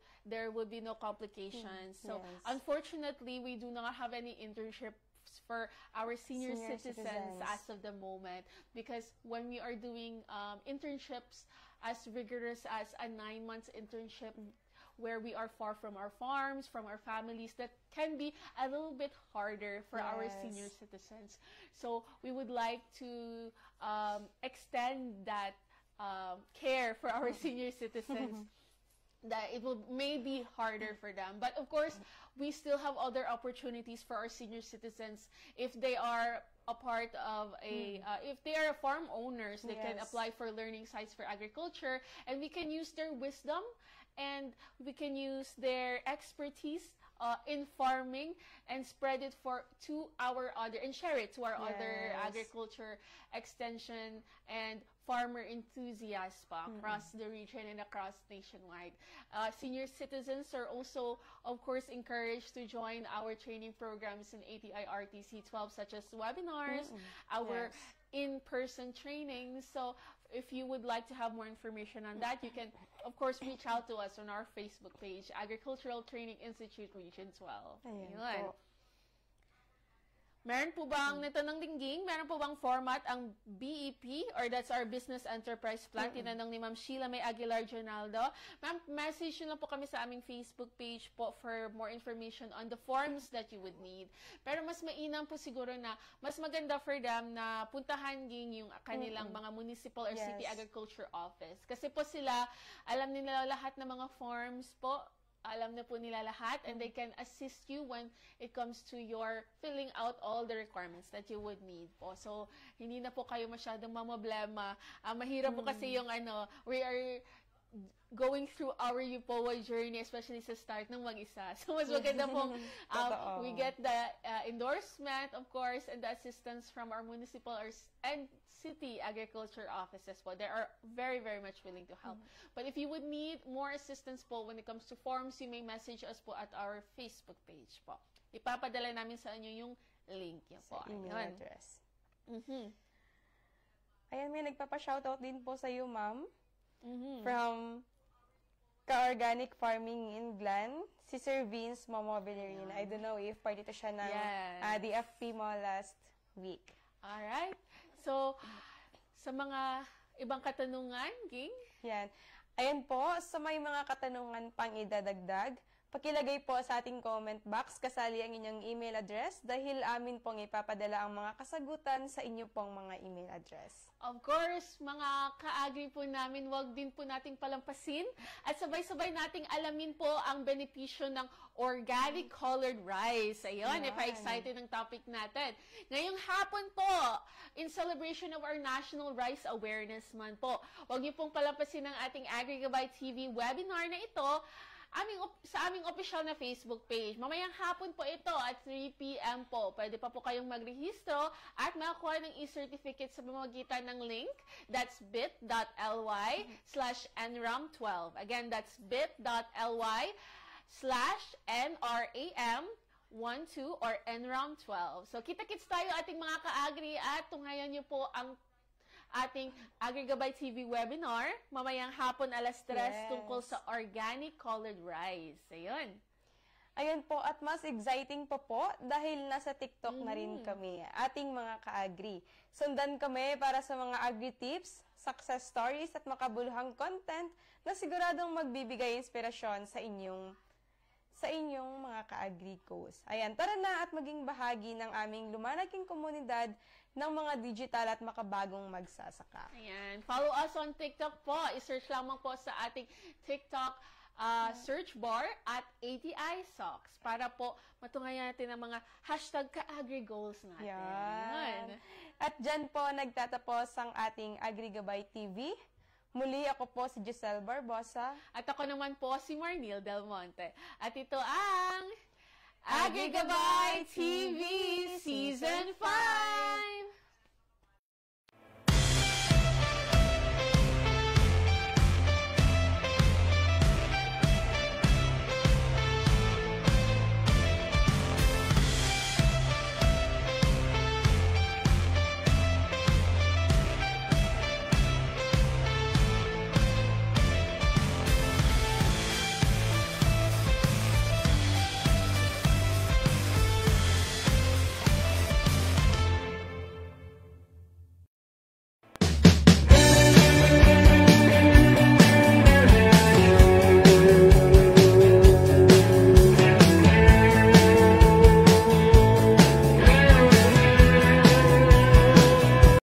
be no complications. So Yes. unfortunately, we do not have any internships for our senior citizens as of the moment, because when we are doing internships as rigorous as a 9 months internship where we are far from our farms, from our families, that can be a little bit harder for our senior citizens. So we would like to extend that care for our senior citizens, that it will may be harder for them. But of course, we still have other opportunities for our senior citizens if they are a part of a, if they are farm owners, they can apply for learning sites for agriculture, and we can use their wisdom and we can use their expertise in farming and spread it to our other, and share it to our other agriculture extension and farmer enthusiasts across the region and across nationwide. Senior citizens are also, of course, encouraged to join our training programs in ATI RTC 12, such as webinars, our in-person trainings. So if you would like to have more information on that, you can, of course, reach out to us on our Facebook page, Agricultural Training Institute Region 12. Ayun. Meron po bang, natanong Dingging, meron po bang format ang BEP, or that's our Business Enterprise Plan? Tinanong ni Ma'am Sheila May Aguilar Jonaldo. Ma'am, message nyo lang po kami sa aming Facebook page po for more information on the forms that you would need. Pero mas mainam po siguro na, mas maganda for them na puntahan yung kanilang mga municipal or city agriculture office. Kasi po sila, alam nila lahat ng mga forms po, alam na po nila lahat, and they can assist you when it comes to your filling out all the requirements that you would need po. So, hindi na po kayo masyadong mamablema. Mahirap po kasi yung we are going through our UPOA journey, especially sa start ng mag-isa. So, mas maganda pong we get the endorsement, of course, and the assistance from our municipal and city agriculture offices po. They are very, very much willing to help. But if you would need more assistance po when it comes to forms, you may message us po at our Facebook page po. Ipapadala namin sa inyo yung link niya po. Email address. Ayan, may nagpapa-shoutout din po sa iyo, ma'am. From Ka-Organic Farming in Glan, si Sir Vince Momo Villarina. I don't know if part ito siya ng DFP mo last week. Alright. So, sa mga ibang katanungan, Ging? Yan. Ayan po, sa may mga katanungan pang idadagdag, pakilagay po sa ating comment box, kasali ang inyong email address dahil amin pong ipapadala ang mga kasagutan sa inyo pong mga email address. Of course, mga ka-agri po namin, wag din po nating palampasin at sabay-sabay nating alamin po ang benepisyo ng organic colored rice. Ayun, ipa-excited ang topic natin. Ngayong hapon po, in celebration of our National Rice Awareness Month po, wag niyo pong palampasin ang ating AgriGabay TV webinar na ito sa aming official na Facebook page. Mamayang hapon po ito at 3 p.m. po. Pwede pa po kayong magrehistro at makakuha ng e-certificate sa pamamagitan ng link. That's bit.ly/nram12. Again, that's bit.ly/nram12 or nram12. So, kita-kits tayo ating mga ka-agri at tunghayan niyo po ang ating AgriGabay TV webinar mamayang hapon alas 3 tungkol sa organic colored rice. Ayun. Ayun po, at mas exciting pa po dahil nasa TikTok na rin kami, ating mga ka-agri. Sundan kami para sa mga agri tips, success stories at makabuluhang content na siguradong magbibigay inspirasyon sa inyong mga ka-agri-cos. Ayan, tara na at maging bahagi ng aming lumalaking komunidad ng mga digital at makabagong magsasaka. Ayan. Follow us on TikTok po. I-search lamang po sa ating TikTok search bar at ATI Socks para po matungayan natin ang mga hashtag ka-agri-goals natin. Yan. At dyan po nagtatapos ang ating AgriGabay TV. Muli ako po si Giselle Barbosa. At ako naman po si Marnil Del Monte. At ito ang AgriGabay TV Season 5!